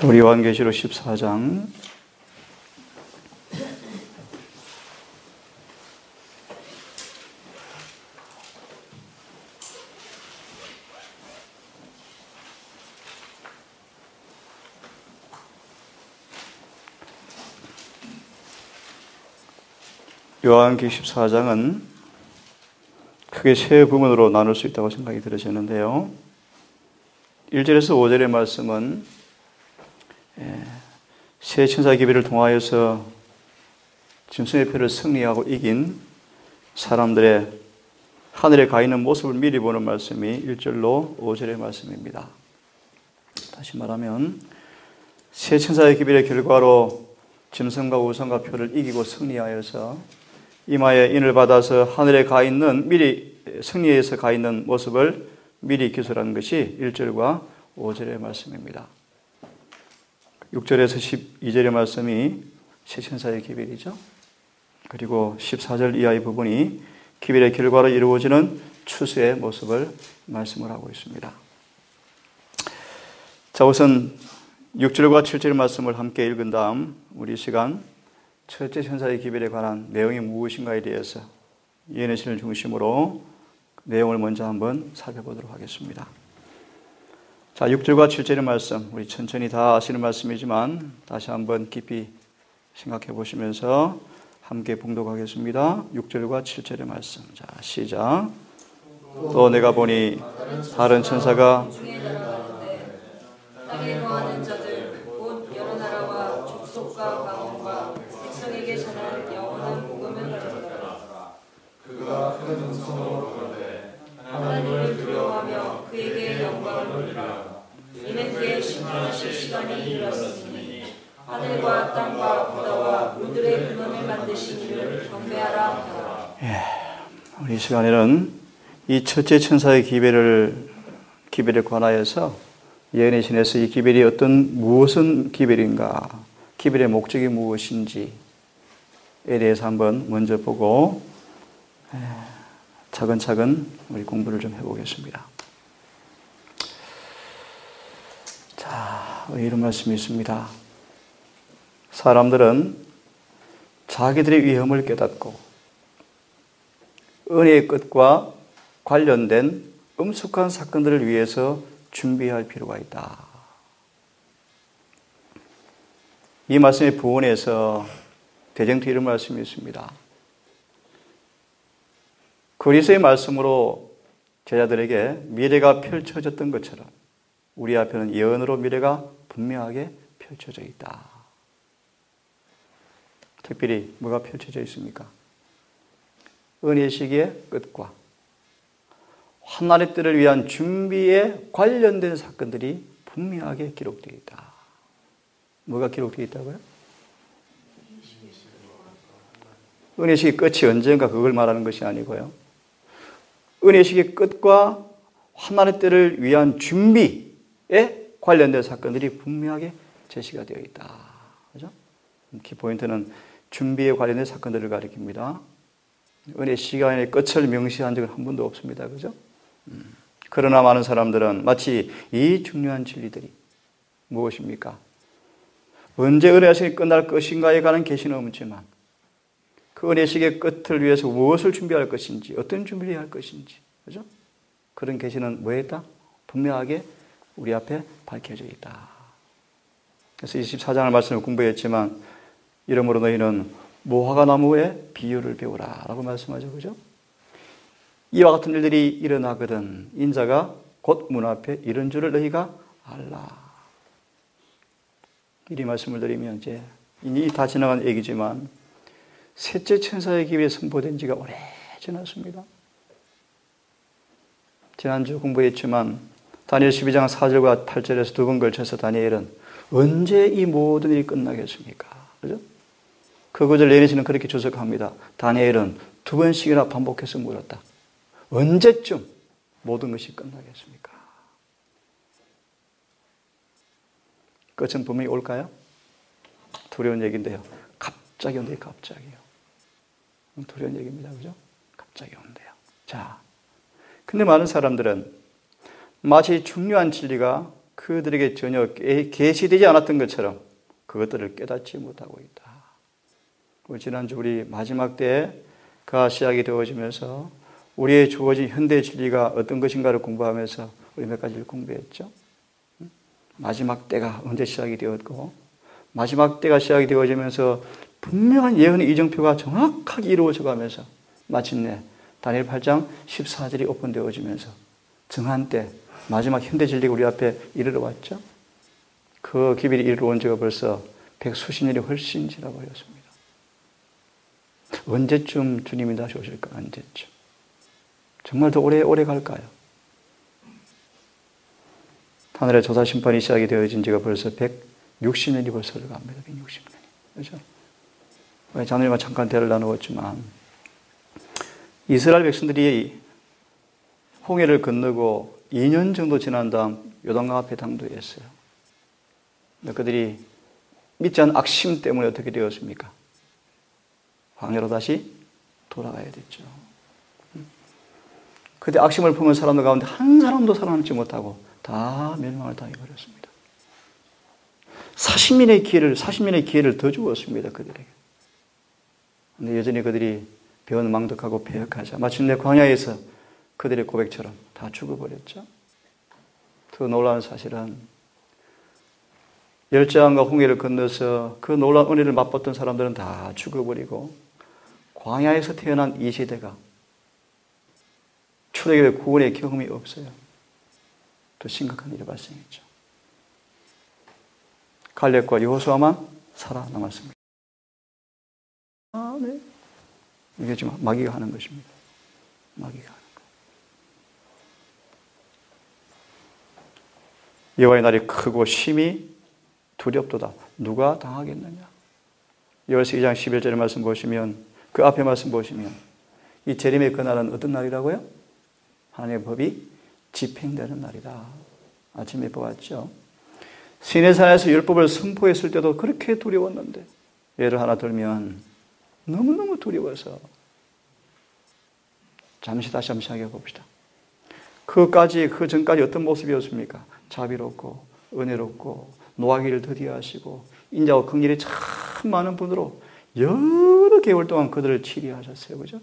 우리 요한계시록 14장 요한계시록 14장은 크게 세 부분으로 나눌 수 있다고 생각이 들어지는데요. 1절에서 5절의 말씀은 세 천사의 기별을 통하여서 짐승의 표를 승리하고 이긴 사람들의 하늘에 가 있는 모습을 미리 보는 말씀이 1절로 5절의 말씀입니다. 다시 말하면 세 천사의 기별의 결과로 짐승과 우상과 표를 이기고 승리하여서 이마에 인을 받아서 하늘에 가 있는 미리 승리해서 가 있는 모습을 미리 기술하는 것이 1절과 5절의 말씀입니다. 6절에서 12절의 말씀이 세 천사의 기별이죠. 그리고 14절 이하의 부분이 기별의 결과로 이루어지는 추수의 모습을 말씀을 하고 있습니다. 자, 우선 6절과 7절의 말씀을 함께 읽은 다음 우리 시간 첫째 천사의 기별에 관한 내용이 무엇인가에 대해서 예언의 신을 중심으로 내용을 먼저 한번 살펴보도록 하겠습니다. 자, 6절과 7절의 말씀, 우리 천천히 다 아시는 말씀이지만 다시 한번 깊이 생각해 보시면서 함께 봉독하겠습니다. 6절과 7절의 말씀. 자, 시작. 또 내가 보니 다른 천사가 땅에 거하는 자들 곧 여러 나라와 족속과 가문과 백성에게 전할 영원한 복음을 가져다가 그가 큰 음성으로 부르되 하나님을 두려워하며 그에게 영광을 돌리라. 이는 그의 심판하실 시간이 이르렀으니 하늘과 땅과 바다와 물들의 근원을 만드신 이를 경배하라 하라. 우리 시간에는 이 첫째 천사의 기별에 관하여서 예언의 신에서 이 기별이 무엇은 기별인가, 기별의 목적이 무엇인지에 대해서 한번 먼저 보고 차근차근 우리 공부를 좀 해보겠습니다. 자, 이런 말씀이 있습니다. 사람들은 자기들의 위험을 깨닫고 은혜의 끝과 관련된 엄숙한 사건들을 위해서 준비할 필요가 있다. 이 말씀의 부원에서 대정토 이런 말씀이 있습니다. 그리스도의 말씀으로 제자들에게 미래가 펼쳐졌던 것처럼 우리 앞에는 예언으로 미래가 분명하게 펼쳐져 있다. 특별히 뭐가 펼쳐져 있습니까? 은혜 시기의 끝과 환난의 때를 위한 준비에 관련된 사건들이 분명하게 기록되어 있다. 뭐가 기록되어 있다고요? 은혜식의 끝이 언젠가 그걸 말하는 것이 아니고요. 은혜식의 끝과 환난의 때를 위한 준비에 관련된 사건들이 분명하게 제시가 되어 있다. 그죠? 키포인트는 준비에 관련된 사건들을 가리킵니다. 은혜 시간의 끝을 명시한 적은 한 번도 없습니다. 그죠? 그러나 많은 사람들은 마치 이 중요한 진리들이 무엇입니까? 언제 은혜식이 끝날 것인가에 관한 계시는 없지만 그 은혜식의 끝을 위해서 무엇을 준비할 것인지, 어떤 준비를 해야 할 것인지, 그죠? 그런 계시는 뭐에 있다? 분명하게 우리 앞에 밝혀져 있다. 그래서 24장의 말씀을 공부했지만 이러므로 너희는 무화과 나무의 비유를 배우라 라고 말씀하죠. 그죠? 이와 같은 일들이 일어나거든 인자가 곧 문 앞에 이른 줄을 너희가 알라. 이 말씀을 드리면 이제 이미 다 지나간 얘기지만 셋째 천사의 기별이 선포된 지가 오래 지났습니다. 지난주 공부했지만 다니엘 12장 4절과 8절에서 두 번 걸쳐서 다니엘은 언제 이 모든 일이 끝나겠습니까? 그죠? 그 구절 내리시는 그렇게 주석합니다. 다니엘은 두 번씩이나 반복해서 물었다. 언제쯤 모든 것이 끝나겠습니까? 끝은 분명히 올까요? 두려운 얘기인데요. 갑자기 온대요. 갑자기요. 두려운 얘기입니다. 그죠? 갑자기 온대요. 자, 근데 많은 사람들은 마치 중요한 진리가 그들에게 전혀 계시되지 않았던 것처럼 그것들을 깨닫지 못하고 있다. 지난주 우리 마지막 때가 시작이 되어지면서 우리의 주어진 현대 진리가 어떤 것인가를 공부하면서 우리 몇 가지를 공부했죠. 마지막 때가 언제 시작이 되었고, 마지막 때가 시작이 되어지면서 분명한 예언의 이정표가 정확하게 이루어져 가면서 마침내 다니엘 8장 14절이 오픈되어지면서 정한 때 마지막 현대 진리가 우리 앞에 이르러 왔죠. 그 기밀이 이르러 온 지가 벌써 백수십 년이 훨씬 지나버렸습니다. 언제쯤 주님이 다시 오실까? 언제쯤? 정말 더 오래 갈까요? 하늘의 조사 심판이 시작이 되어진 지가 벌써 160년이 벌써 갑니다. 160년이. 그렇죠? 자녀님과 잠깐 대화를 나누었지만 이스라엘 백성들이 홍해를 건너고 2년 정도 지난 다음 요단강 앞에 당도했어요. 그들이 믿지 않은 악심 때문에 어떻게 되었습니까? 광야로 다시 돌아가야 됐죠. 그때 악심을 품은 사람들 가운데 한 사람도 살아남지 못하고 다 멸망을 당해버렸습니다. 40년의 기회를 더 주었습니다. 그들에게. 그런데 여전히 그들이 배은망덕하고 패역하자 마침내 광야에서 그들의 고백처럼 다 죽어버렸죠. 더 놀라운 사실은 열장과 홍해를 건너서 그 놀라운 은혜를 맛봤던 사람들은 다 죽어버리고 광야에서 태어난 이 세대가 출애굽의 구원의 경험이 없어요. 더 심각한 일이 발생했죠. 갈렙과 여호수아만 살아남았습니다. 네. 이게 지금 마귀가 하는 것입니다. 마귀가 하는 것. 여호와의 날이 크고 심히 두렵도다. 누가 당하겠느냐? 여호수아 2장 11절의 말씀 보시면 그 앞에 말씀 보시면 이 재림의 그날은 어떤 날이라고요? 하나님의 법이 집행되는 날이다. 아침에 보았죠. 시내산에서 율법을 선포했을 때도 그렇게 두려웠는데 예를 하나 들면 너무너무 두려워서 다시 한번 생각해 봅시다. 그 전까지 어떤 모습이었습니까? 자비롭고 은혜롭고 노하기를 더디하시고 인자와 긍휼이 참 많은 분으로 여러 개월 동안 그들을 치리하셨어요. 그죠?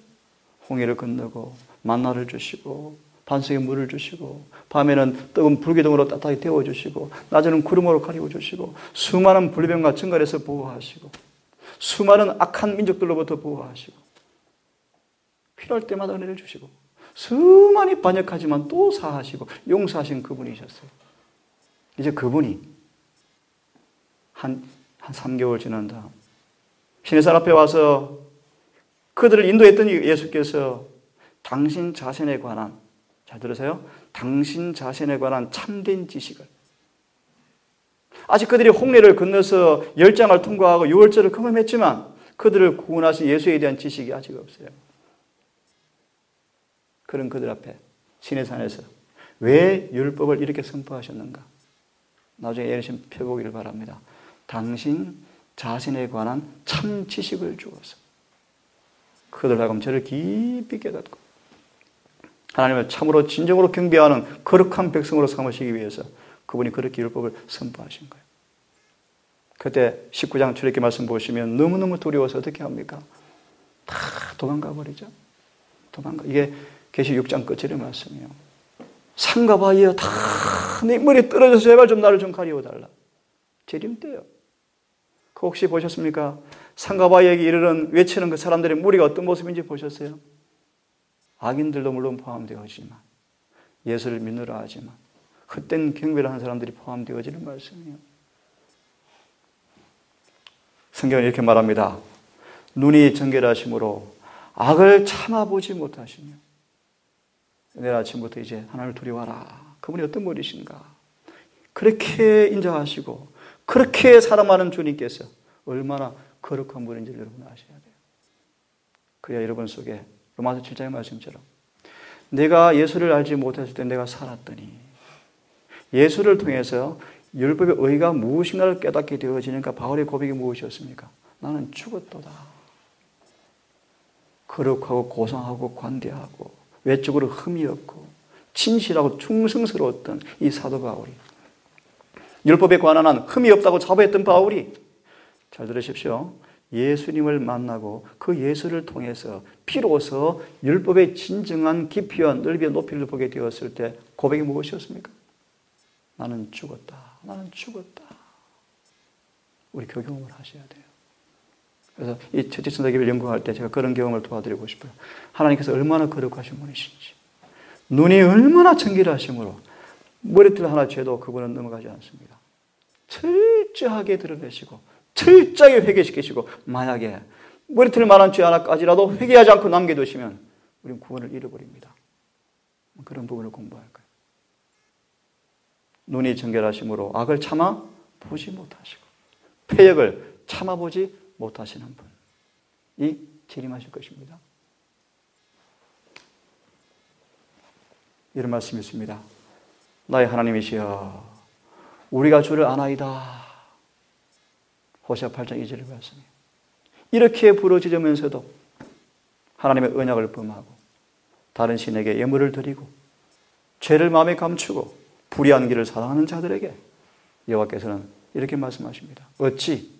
홍해를 건너고 만나를 주시고 반석에 물을 주시고 밤에는 뜨거운 불기둥으로 따뜻하게 데워주시고 낮에는 구름으로 가리워주시고 수많은 불병과 증갈에서 보호하시고 수많은 악한 민족들로부터 보호하시고 필요할 때마다 은혜를 주시고 수많이 반역하지만 또 사하시고 용서하신 그분이셨어요. 이제 그분이 한 3개월 지난 다음 시내산 앞에 와서 그들을 인도했던 예수께서 당신 자신에 관한, 잘 들으세요? 당신 자신에 관한 참된 지식을, 아직 그들이 홍해를 건너서 열장을 통과하고 유월절을 경험했지만 그들을 구원하신 예수에 대한 지식이 아직 없어요. 그런 그들 앞에 시내산에서 왜 율법을 이렇게 선포하셨는가? 나중에 예수님 펴보기를 바랍니다. 당신 자신에 관한 참 지식을 주어서 그들 하여금 저를 깊이 깨닫고 하나님을 참으로 진정으로 경배하는 거룩한 백성으로 삼으시기 위해서 그분이 그렇게 율법을 선포하신 거예요. 그때 19장 출애굽기 말씀 보시면 너무너무 두려워서 어떻게 합니까? 다 도망가 버리죠. 이게 계시 6장 끝절의 말씀이에요. 산과 바위여 다 내 머리에 떨어져서 제발 좀 나를 좀 가리워달라. 재림 때요. 그 혹시 보셨습니까? 산과 바위에게 이르는 외치는 그 사람들의 무리가 어떤 모습인지 보셨어요? 악인들도 물론 포함되어지만 예수를 믿느라 하지만 헛된 경배를 하는 사람들이 포함되어지는 말씀이에요. 성경은 이렇게 말합니다. 눈이 정결하심으로 악을 참아보지 못하시며 내일 아침부터 이제 하나님을 두려워하라. 그분이 어떤 분이신가? 그렇게 인정하시고 그렇게 사랑하는 주님께서 얼마나 거룩한 분인지를 여러분 아셔야 돼요. 그래야 여러분 속에 로마서 7장의 말씀처럼 내가 예수를 알지 못했을 때 내가 살았더니 예수를 통해서 율법의 의가 무엇인가를 깨닫게 되어지니까 바울의 고백이 무엇이었습니까? 나는 죽었도다. 거룩하고 고상하고 관대하고 외적으로 흠이 없고 진실하고 충성스러웠던 이 사도 바울이 율법에 관한 한 흠이 없다고 자부했던 바울이, 잘 들으십시오, 예수님을 만나고 그 예수를 통해서 비로소 율법의 진정한 깊이와 넓이와 높이를 보게 되었을 때 고백이 무엇이었습니까? 나는 죽었다. 나는 죽었다. 우리 그 경험을 하셔야 돼요. 그래서 이 첫째 천사기를 연구할 때 제가 그런 경험을 도와드리고 싶어요. 하나님께서 얼마나 거룩하신 분이신지, 눈이 얼마나 정결하심으로 머리털 하나 죄도 그분은 넘어가지 않습니다. 철저하게 드러내시고 철저하게 회개시키시고, 만약에 머리털 만한 죄 하나까지라도 회개하지 않고 남겨두시면 우리는 구원을 잃어버립니다. 그런 부분을 공부할 거예요. 눈이 정결하심으로 악을 참아 보지 못하시고 패역을 참아 보지 못하시는 분이 재림하실 것입니다. 이런 말씀이 있습니다. 나의 하나님이시여, 우리가 주를 아나이다. 호세아 8장 2절의 말씀이에요. 이렇게 부르짖으면서도 하나님의 언약을 범하고 다른 신에게 예물을 드리고 죄를 마음에 감추고 불의한 길을 사랑하는 자들에게 여호와께서는 이렇게 말씀하십니다. 어찌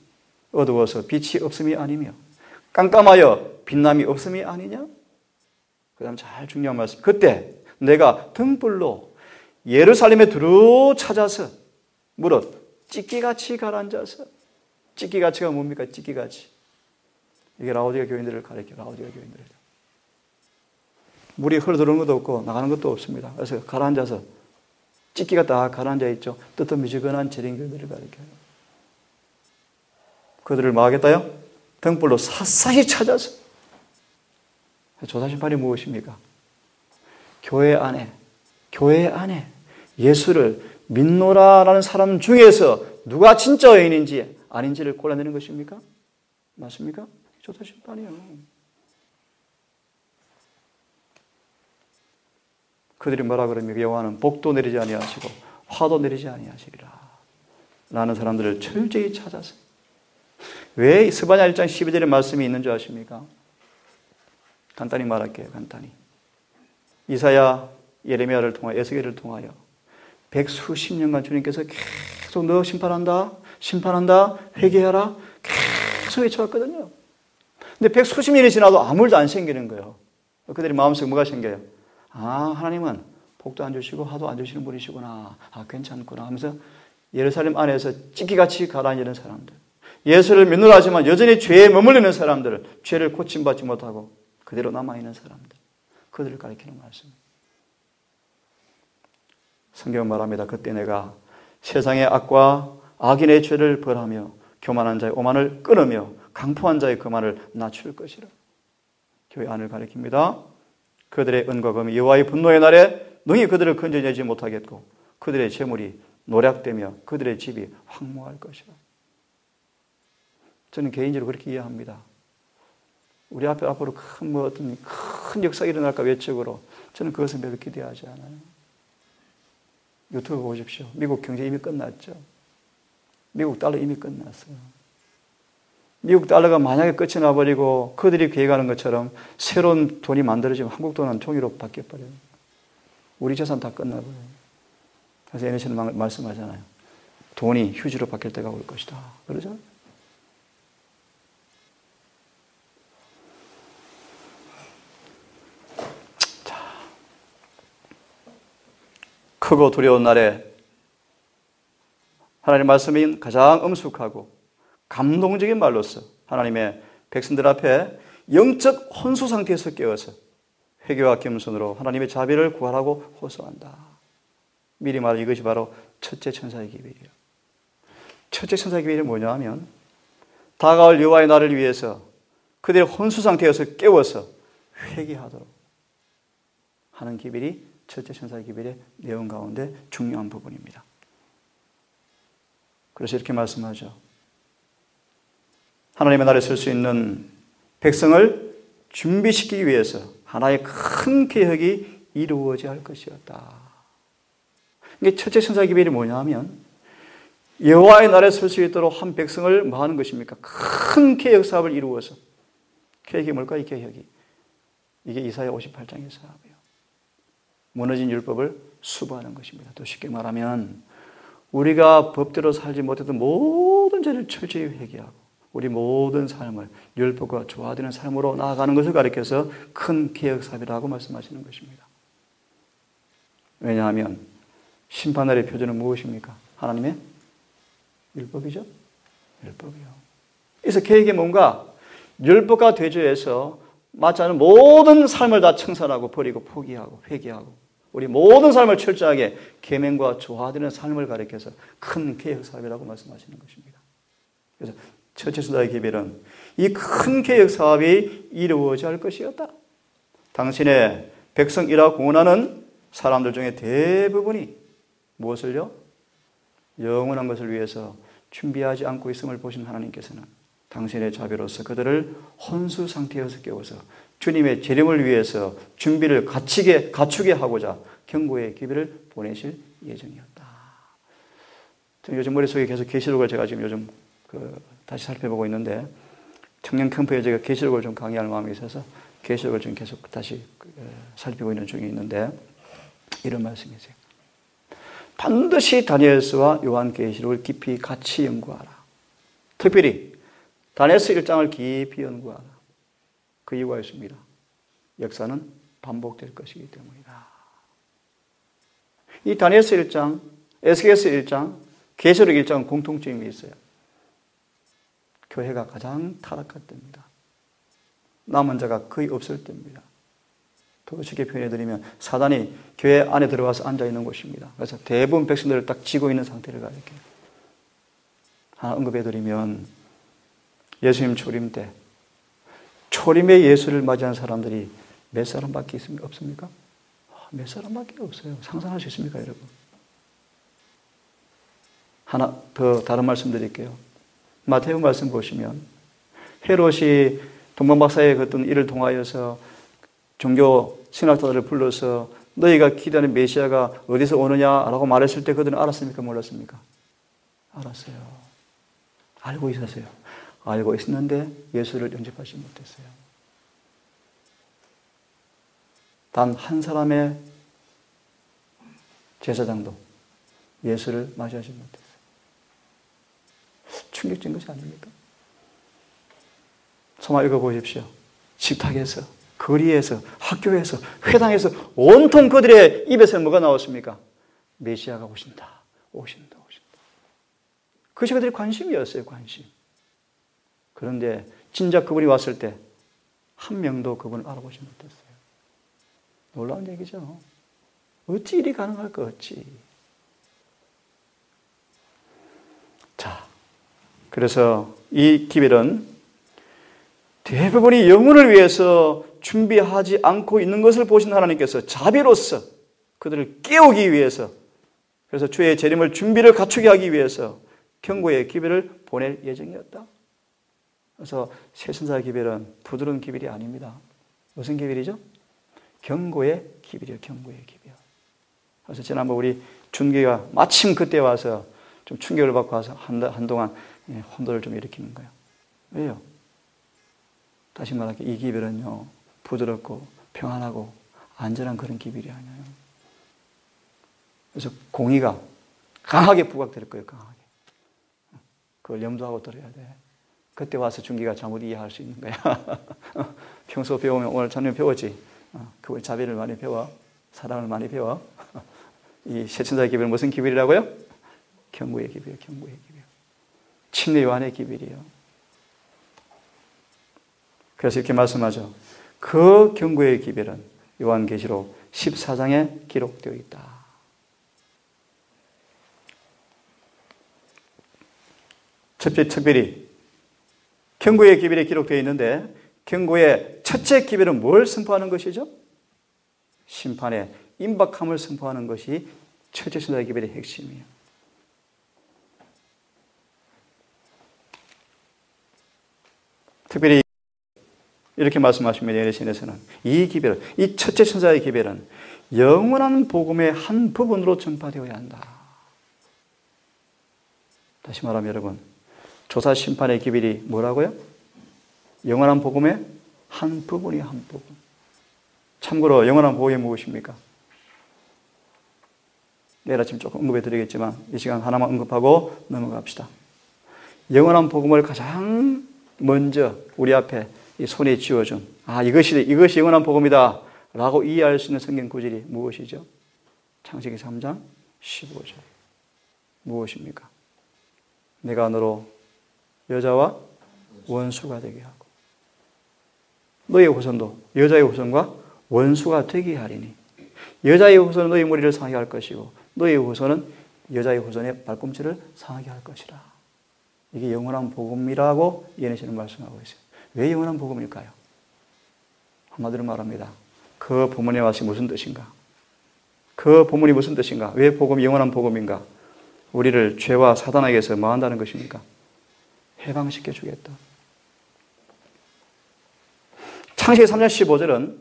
어두워서 빛이 없음이 아니며 깜깜하여 빛남이 없음이 아니냐? 그 다음 잘 중요한 말씀. 그때 내가 등불로 예루살렘에 들어 찾아서 무릇 찢기같이 가라앉아서, 찢기같이가 뭡니까? 찢기같이. 이게 라오디가 교인들을 가리켜, 라오디가 교인들을. 물이 흘러들어오는 것도 없고 나가는 것도 없습니다. 그래서 가라앉아서, 찢기가 딱 가라앉아 있죠. 뜨뜻미지근한 재림교인들을 가리켜요. 그들을 뭐 하겠다요? 등불로 샅샅이 찾아서. 조사심판이 무엇입니까? 교회 안에 예수를 믿노라라는 사람 중에서 누가 진짜 여인인지 아닌지를 골라내는 것입니까? 맞습니까? 조사심판이요. 그들이 뭐라 그럽니까? 여호와는 복도 내리지 아니하시고 화도 내리지 아니하시리라 라는 사람들을 철저히 찾아서. 왜 스바냐 1장 12절의 말씀이 있는 줄 아십니까? 간단히 말할게요. 간단히. 이사야, 예레미야를 통하여, 에스겔을 통하여 백수십 년간 주님께서 계속 너 심판한다, 심판한다, 회개하라 계속 외쳐왔거든요. 근데 백수십 년이 지나도 아무 일도 안 생기는 거예요. 그들이 마음속에 뭐가 생겨요? 아, 하나님은 복도 안 주시고 화도 안 주시는 분이시구나. 아, 괜찮구나 하면서 예루살렘 안에서 찢기같이 가라앉는 사람들, 예수를 믿노라 하지만 여전히 죄에 머물리는 사람들, 죄를 고침받지 못하고 그대로 남아있는 사람들, 그들을 가리키는 말씀입니다. 성경은 말합니다. 그때 내가 세상의 악과 악인의 죄를 벌하며 교만한 자의 오만을 끊으며 강포한 자의 거만을 낮출 것이라. 교회 안을 가리킵니다. 그들의 은과 금이 여호와의 분노의 날에 능히 그들을 건져내지 못하겠고 그들의 재물이 노략되며 그들의 집이 황무할 것이라. 저는 개인적으로 그렇게 이해합니다. 우리 앞으로 어떤 큰 역사가 일어날까 외적으로 저는 그것은 별로 기대하지 않아요. 유튜브 보십시오. 미국 경제 이미 끝났죠. 미국 달러 이미 끝났어요. 미국 달러가 만약에 끝이 나버리고 그들이 계획하는 것처럼 새로운 돈이 만들어지면 한국 돈은 종이로 바뀌어버려요. 우리 재산 다 끝나버려요. 그래서 NH는 말씀하잖아요. 돈이 휴지로 바뀔 때가 올 것이다. 그러죠? 자, 크고 두려운 날에 하나님의 말씀인 가장 엄숙하고 감동적인 말로서 하나님의 백성들 앞에 영적 혼수 상태에서 깨어서 회개와 겸손으로 하나님의 자비를 구하라고 호소한다. 미리 말해 이것이 바로 첫째 천사의 기별이에요. 첫째 천사의 기별이 뭐냐 하면 다가올 여호와의 날을 위해서 그들의 혼수 상태에서 깨워서 회개하도록 하는 기별이 첫째 천사의 기별의 내용 가운데 중요한 부분입니다. 그래서 이렇게 말씀하죠. 하나님의 나라에 설 수 있는 백성을 준비시키기 위해서 하나의 큰 계획이 이루어져야 할 것이었다. 이게 첫째 천사의 기별이 뭐냐 하면 여호와의 나라에 설 수 있도록 한 백성을 뭐 하는 것입니까? 큰 계획 사업을 이루어서. 계획이 뭘까? 이 계획이. 이게 이사야 58장의 사업이에요. 무너진 율법을 수부하는 것입니다. 또 쉽게 말하면 우리가 법대로 살지 못했던 모든 죄를 철저히 회개하고 우리 모든 삶을 율법과 조화되는 삶으로 나아가는 것을 가리켜서 큰 개혁사업이라고 말씀하시는 것입니다. 왜냐하면 심판날의 표준은 무엇입니까? 하나님의 율법이죠. 율법이요. 그래서 개혁이 뭔가 율법과 대조해서 맞지 않은 모든 삶을 다 청산하고 버리고 포기하고 회개하고 우리 모든 삶을 철저하게 계명과 조화되는 삶을 가리켜서 큰 개혁사업이라고 말씀하시는 것입니다. 그래서 첫째 순사의 기별은 이 큰 개혁사업이 이루어져야 할 것이었다. 당신의 백성이라 공언하는 사람들 중에 대부분이 무엇을요? 영원한 것을 위해서 준비하지 않고 있음을 보신 하나님께서는 당신의 자비로서 그들을 혼수 상태에서 깨워서 주님의 재림을 위해서 준비를 갖추게 하고자 경고의 기별을 보내실 예정이었다. 요즘 머릿속에 계속 계시록을 제가 지금 요즘 다시 살펴보고 있는데 청년 캠프에 제가 계시록을 좀 강의할 마음이 있어서 계시록을 좀 계속 다시 살피고 있는 중에 있는데 이런 말씀이세요. 반드시 다니엘서와 요한계시록을 깊이 같이 연구하라. 특별히 다니엘서 1장을 깊이 연구하라. 그 이유가 있습니다. 역사는 반복될 것이기 때문이다. 이 다니엘서 1장, 에스겔서 1장, 계시록 1장은 공통점이 있어요. 교회가 가장 타락할 때입니다. 남은 자가 거의 없을 때입니다. 더 쉽게 표현해드리면 사단이 교회 안에 들어와서 앉아있는 곳입니다. 그래서 대부분 백성들을 딱 쥐고 있는 상태를 가리켜요. 하나 언급해드리면 예수님 초림 때 초림의 예수를 맞이한 사람들이 몇 사람밖에 없습니까? 몇 사람밖에 없어요. 상상할 수 있습니까, 여러분? 하나 더 다른 말씀 드릴게요. 마태복음 말씀 보시면 헤롯이 동방박사의 어떤 일을 통하여서 종교 신학자들을 불러서 너희가 기대하는 메시아가 어디서 오느냐라고 말했을 때 그들은 알았습니까? 몰랐습니까? 알았어요. 알고 있었어요. 알고 있었는데 예수를 영접하지 못했어요. 단 한 사람의 제사장도 예수를 맞이하지 못했어요. 충격적인 것이 아닙니까? 소마 읽어보십시오. 식탁에서, 거리에서, 학교에서, 회당에서 온통 그들의 입에서 뭐가 나왔습니까? 메시아가 오신다. 오신다. 오신다. 그것이 그들의 관심이었어요. 관심. 그런데 진작 그분이 왔을 때 한 명도 그분을 알아보지 못했어요. 놀라운 얘기죠. 어찌 일이 가능할까? 어찌. 자, 그래서 이 기별은 대부분이 영혼을 위해서 준비하지 않고 있는 것을 보신 하나님께서 자비로서 그들을 깨우기 위해서, 그래서 주의 재림을 준비를 갖추게 하기 위해서 경고의 기별을 보낼 예정이었다. 그래서 새순사의 기별은 부드러운 기별이 아닙니다. 무슨 기별이죠? 경고의 기별이요. 경고의 기별. 그래서 지난번 우리 준기가 마침 그때 와서 좀 충격을 받고 와서 한동안 혼돈을 좀 일으키는 거예요. 왜요? 다시 말할게, 이 기별은요, 부드럽고 평안하고 안전한 그런 기별이 아니에요. 그래서 공의가 강하게 부각될 거예요. 강하게. 그걸 염두하고 들어야 돼. 그때 와서 준기가 잘못 이해할 수 있는 거야. 평소 배우면 오늘 저녁 배웠지. 그 자비를 많이 배워. 사랑을 많이 배워. 이 새천사의 기별은 무슨 기별이라고요? 경고의 기별, 경고의 기별. 침례 요한의 기별이에요. 그래서 이렇게 말씀하죠. 그 경고의 기별은 요한계시록 14장에 기록되어 있다. 첫째, 특별히 경고의 기별이 기록되어 있는데 경고의 첫째 기별은 뭘 선포하는 것이죠? 심판의 임박함을 선포하는 것이 첫째 순사의 기별의 핵심이에요. 특별히 이렇게 말씀하십니다. 예레신에서는 이 기별은, 이 첫째 천사의 기별은 영원한 복음의 한 부분으로 전파되어야 한다. 다시 말하면 여러분, 조사 심판의 기별이 뭐라고요? 영원한 복음의 한 부분이 한 부분. 참고로 영원한 복음이 무엇입니까? 내일 아침 조금 언급해 드리겠지만 이 시간 하나만 언급하고 넘어갑시다. 영원한 복음을 가장 먼저 우리 앞에 이 손에 쥐어준 이것이 영원한 복음이다 라고 이해할 수 있는 성경 구절이 무엇이죠? 창세기 3장 15절. 무엇입니까? 내가 너로 여자와 원수가 되게 하고 너의 후손도 여자의 후손과 원수가 되게 하리니 여자의 후손은 너의 머리를 상하게 할 것이고 너의 후손은 여자의 후손의 발꿈치를 상하게 할 것이라. 이게 영원한 복음이라고 예언자는 말씀하고 있어요. 왜 영원한 복음일까요? 한마디로 말합니다. 그 본문의 말씀이 무슨 뜻인가? 그 본문이 무슨 뜻인가? 왜 복음이 영원한 복음인가? 우리를 죄와 사단에게서 뭐 한다는 것입니까? 해방시켜 주겠다. 창세기 3장 15절은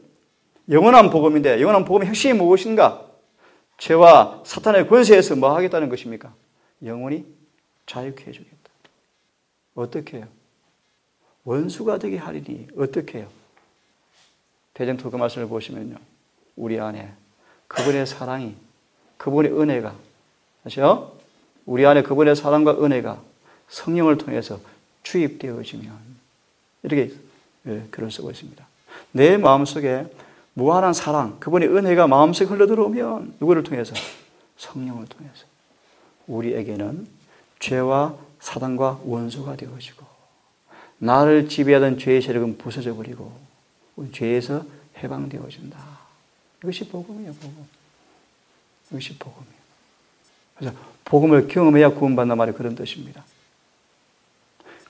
영원한 복음인데 영원한 복음의 핵심이 무엇인가? 죄와 사탄의 권세에서 뭐 하겠다는 것입니까? 영원히 자유케 해주겠다. 어떻게 해요? 원수가 되게 하리니 어떻게 해요? 대전투 그 말씀을 보시면요. 우리 안에 그분의 사랑이, 그분의 은혜가, 아시죠? 우리 안에 그분의 사랑과 은혜가 성령을 통해서 주입되어지면 이렇게 글을 쓰고 있습니다. 내 마음속에 무한한 사랑, 그분의 은혜가 마음속에 흘러들어오면 누구를 통해서? 성령을 통해서 우리에게는 죄와 사단과 원수가 되어지고 나를 지배하던 죄의 세력은 부서져 버리고 죄에서 해방되어진다. 이것이 복음이에요. 복음. 이것이 복음이에요. 그래서 복음을 경험해야 구원받는 말이 그런 뜻입니다.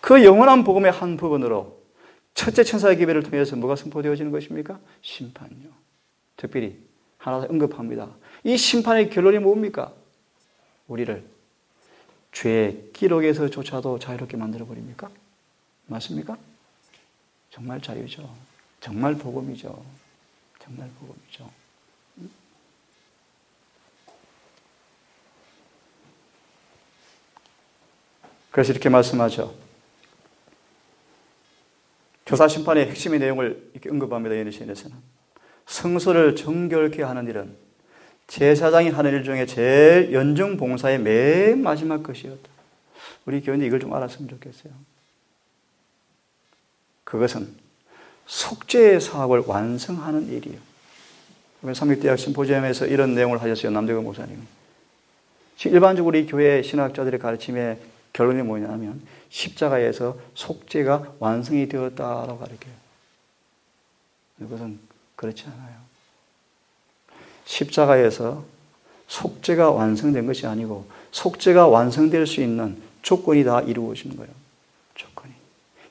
그 영원한 복음의 한 부분으로 첫째 천사의 기별을 통해서 뭐가 선포되어지는 것입니까? 심판요. 특별히 하나 언급합니다. 이 심판의 결론이 뭡니까? 우리를 죄의 기록에서조차도 자유롭게 만들어버립니까? 맞습니까? 정말 자유죠. 정말 복음이죠. 정말 복음이죠. 그래서 이렇게 말씀하죠. 교사 심판의 핵심의 내용을 이렇게 언급합니다. 예언시에서는 성소를 정결케 하는 일은 제사장이 하는 일 중에 제일 연중 봉사의 맨 마지막 것이었다. 우리 교인들 이걸 좀 알았으면 좋겠어요. 그것은 속죄의 사업을 완성하는 일이에요. 삼육대학 심포지엄에서 이런 내용을 하셨어요. 남대건 목사님. 지금 일반적으로 이 교회 신학자들의 가르침의 결론이 뭐냐면 십자가에서 속죄가 완성이 되었다라고 가르쳐요. 이것은 그렇지 않아요. 십자가에서 속죄가 완성된 것이 아니고 속죄가 완성될 수 있는 조건이 다 이루어진 거예요. 조건이.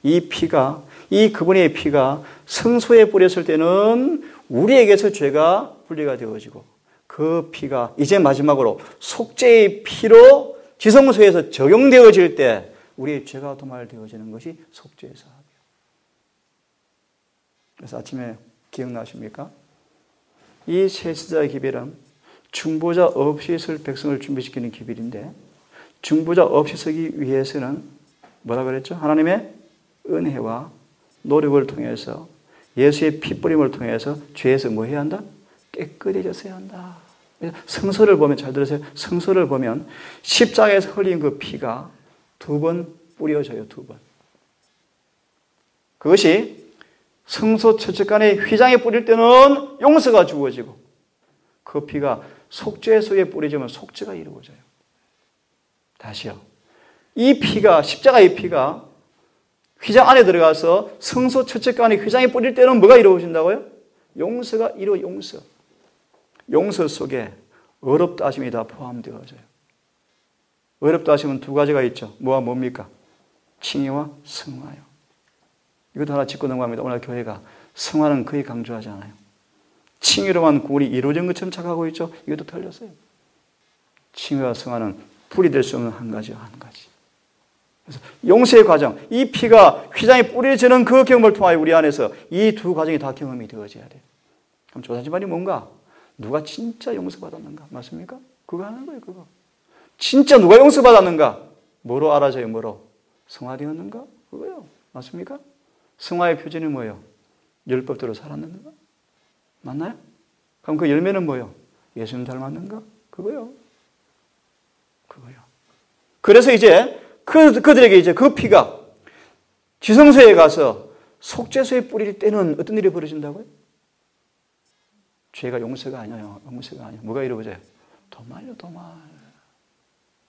이 피가, 이 그분의 피가 성소에 뿌렸을 때는 우리에게서 죄가 분리가 되어지고 그 피가 이제 마지막으로 속죄의 피로 지성소에서 적용되어질 때 우리의 죄가 도말되어지는 것이 속죄의 사업이에요. 그래서 아침에 기억나십니까? 이 세시자의 기별은 중보자 없이 설 백성을 준비시키는 기별인데 중보자 없이 서기 위해서는 뭐라 그랬죠? 하나님의 은혜와 노력을 통해서 예수의 피뿌림을 통해서 죄에서 뭐 해야 한다? 깨끗해졌어야 한다. 성서를 보면 잘 들으세요. 성서를 보면 십자가에서 흘린 그 피가 2번 뿌려져요. 2번. 그것이 성소 철책간에 휘장에 뿌릴 때는 용서가 주어지고 그 피가 속죄소에 뿌려지면 속죄가 이루어져요. 다시요. 이 피가 십자가의 피가 휘장 안에 들어가서 성소 철책간에 휘장에 뿌릴 때는 뭐가 이루어진다고요? 용서가 이루어 용서. 용서 속에 어렵다 하심이 다 포함되어져요. 어렵다 하시면 2가지가 있죠. 뭐와 뭡니까? 칭의와 승화요. 이것도 하나 짚고 넘어갑니다. 오늘 교회가 승화는 거의 강조하지 않아요. 칭의로만 구원이 이루어진 것처럼 착각하고 있죠. 이것도 틀렸어요. 칭의와 승화는 분리될 수 없는 한 가지. 그래서 용서의 과정, 이 피가 휘장에 뿌려지는 그 경험을 통하여 우리 안에서 이 2 과정이 다 경험이 되어져야 돼요. 그럼 조사지만이 뭔가? 누가 진짜 용서받았는가? 맞습니까? 그거 하는 거예요, 그거. 진짜 누가 용서받았는가? 뭐로 알아져요, 뭐로? 성화되었는가? 그거요. 맞습니까? 성화의 표준이 뭐예요? 율법대로 살았는가? 맞나요? 그럼 그 열매는 뭐예요? 예수님 닮았는가? 그거요. 그거요. 그래서 이제 그들에게 이제 그 피가 지성소에 가서 속죄소에 뿌릴 때는 어떤 일이 벌어진다고요? 죄가 용서가 아니에요. 용서가 아니에요. 뭐가 이루어져요? 도말요, 도말.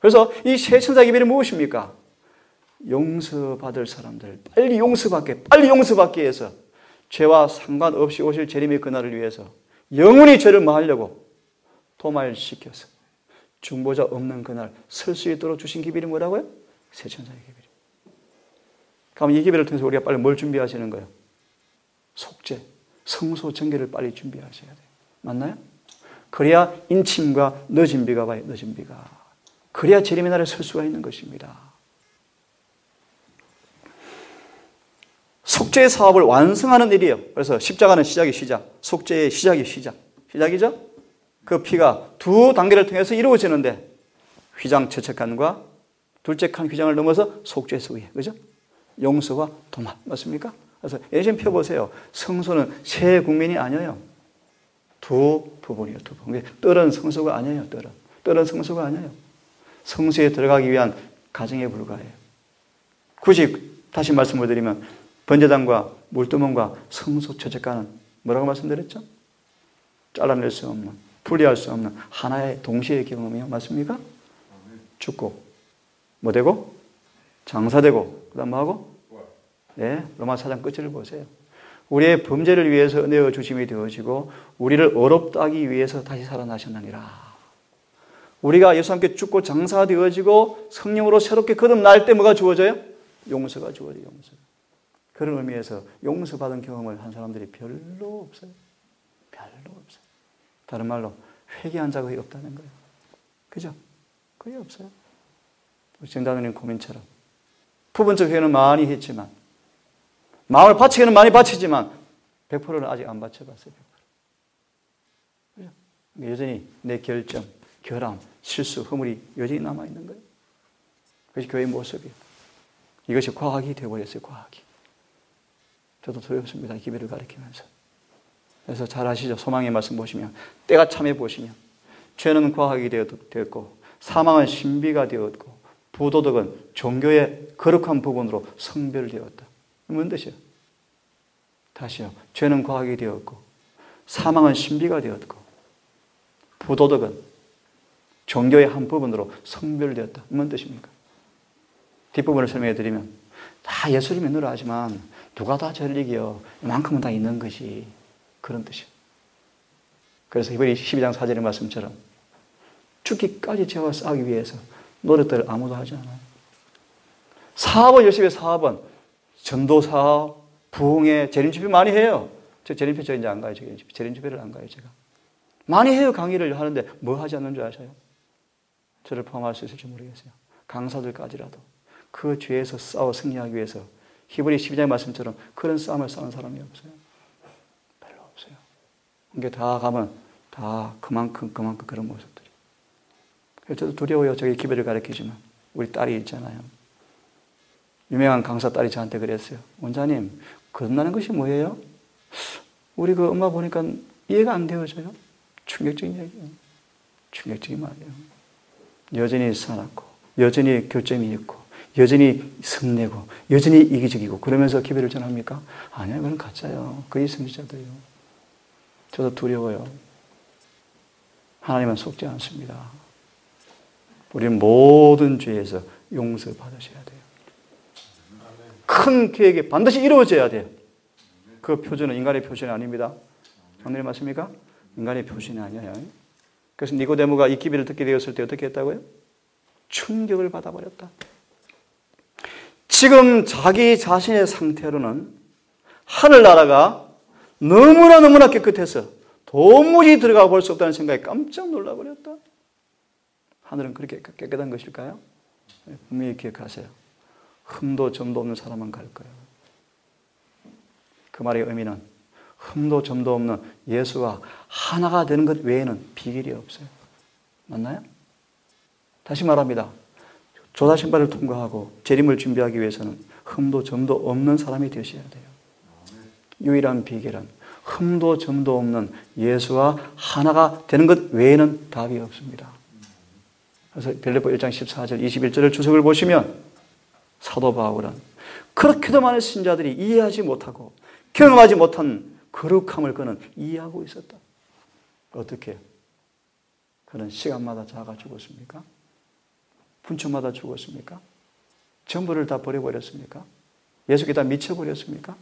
그래서 이 새 천사 기별이 무엇입니까? 용서받을 사람들, 빨리 용서받기 위해서 죄와 상관없이 오실 재림의 그날을 위해서 영원히 죄를 마하려고 도말시켜서 중보자 없는 그날 설 수 있도록 주신 기별이 뭐라고요? 새 천사의 기별이. 그럼 이 기별을 통해서 우리가 빨리 뭘 준비하시는 거예요? 속죄, 성소 정결을 빨리 준비하셔야 돼요. 맞나요? 그래야 인침과 늦은 비가 와요. 늦은 비가. 그래야 재림의 날에 설 수가 있는 것입니다. 속죄의 사업을 완성하는 일이에요. 그래서 십자가는 시작. 속죄의 시작이죠? 그 피가 두 단계를 통해서 이루어지는데 휘장 채척칸과 둘째 칸 휘장을 넘어서 속죄소에, 그죠? 용서와 도말, 맞습니까? 그래서 예전 펴보세요. 성소는 새 국민이 아니에요. 두 부분이에요. 두 부분. 뜰은 성소가 아니에요. 뜰은 성소가 아니에요. 성소에 들어가기 위한 가정에 불과해요. 굳이 다시 말씀을 드리면 번제단과 물두멍과 성소 채척칸은 뭐라고 말씀드렸죠? 잘라낼 수 없는, 분리할 수 없는 하나의 동시의 경험이요. 맞습니까? 죽고 뭐 되고? 장사되고 그 다음 뭐하고? 네, 로마 4장 끝을 보세요. 우리의 범죄를 위해서 은혜의 주심이 되어지고 우리를 어렵다 하기 위해서 다시 살아나셨느니라. 우리가 예수와 함께 죽고 장사되어지고 성령으로 새롭게 거듭날 때 뭐가 주어져요? 용서가 주어져요. 용서. 그런 의미에서 용서받은 경험을 한 사람들이 별로 없어요. 다른 말로 회개한 자가 거의 없다는 거예요. 그죠? 거의 없어요. 정단원님 고민처럼 부분적 회개는 많이 했지만 마음을 바치기는 많이 바치지만 100%는 아직 안 바쳐봤어요. 100%. 그죠? 여전히 내 결점, 결함, 실수, 허물이 여전히 남아있는 거예요. 그것이 교회의 모습이에요. 이것이 과학이 되어버렸어요. 과학이. 저도 두렵습니다. 기별을 가리키면서. 그래서 잘 아시죠? 소망의 말씀 보시면 때가 참해 보시면 죄는 과학이 되었고 사망은 신비가 되었고 부도덕은 종교의 거룩한 부분으로 성별되었다. 뭔 뜻이에요? 다시요. 죄는 과학이 되었고 사망은 신비가 되었고 부도덕은 종교의 한 부분으로 성별되었다. 뭔 뜻입니까? 뒷부분을 설명해 드리면 다 예수를 믿으라 하지만 누가 다 전리기요? 이만큼은 다 있는 것이 그런 뜻이에요. 그래서 히브리 12장 4절의 말씀처럼 죽기까지 죄와 싸우기 위해서 노력들을 아무도 하지 않아요. 사업은 열심히 사업은 전도사업, 부흥회, 재림집회 많이 해요. 저 재림집회 저 이제 안 가요. 재림집회를 안 가요. 제가 많이 해요. 강의를 하는데 뭐 하지 않는 줄 아세요? 저를 포함할 수 있을지 모르겠어요. 강사들까지라도 그 죄에서 싸워 승리하기 위해서 히브리 12장의 말씀처럼 그런 싸움을 싸우는 사람이 없어요. 별로 없어요. 이게 다 가면 다 그만큼 그런 모습들이. 저도 두려워요. 저기 기별을 가르치지만 우리 딸이 있잖아요. 유명한 강사 딸이 저한테 그랬어요. 원장님, 거듭나는 것이 뭐예요? 우리 그 엄마 보니까 이해가 안 되어져요. 충격적인 얘기예요. 충격적인 말이에요. 여전히 사납고 여전히 교점이 있고 여전히 성내고 여전히 이기적이고 그러면서 기별을 전합니까? 아니요. 그건 가짜예요. 그게 성지자들이에요. 저도 두려워요. 하나님은 속지 않습니다. 우리는 모든 죄에서 용서받으셔야 돼요. 큰 계획이 반드시 이루어져야 돼요. 그 표준은 인간의 표준이 아닙니다. 오늘 맞습니까? 인간의 표준이 아니에요. 그래서 니고데모가 이 기별을 듣게 되었을 때 어떻게 했다고요? 충격을 받아버렸다. 지금 자기 자신의 상태로는 하늘나라가 너무나 깨끗해서 도무지 들어가 볼 수 없다는 생각에 깜짝 놀라버렸다. 하늘은 그렇게 깨끗한 것일까요? 분명히 기억하세요. 흠도 점도 없는 사람은 갈 거예요. 그 말의 의미는 흠도 점도 없는 예수와 하나가 되는 것 외에는 비결이 없어요. 맞나요? 다시 말합니다. 조다신발을 통과하고 재림을 준비하기 위해서는 흠도 점도 없는 사람이 되셔야 돼요. 유일한 비결은 흠도 점도 없는 예수와 하나가 되는 것 외에는 답이 없습니다. 그래서 빌립보 1장 14절 21절을 주석을 보시면 사도 바울은 그렇게도 많은 신자들이 이해하지 못하고 경험하지 못한 거룩함을 그는 이해하고 있었다. 어떻게? 그는 시간마다 자가 죽었습니까? 분초마다 죽었습니까? 전부를 다 버려버렸습니까? 예수께 다 미쳐버렸습니까?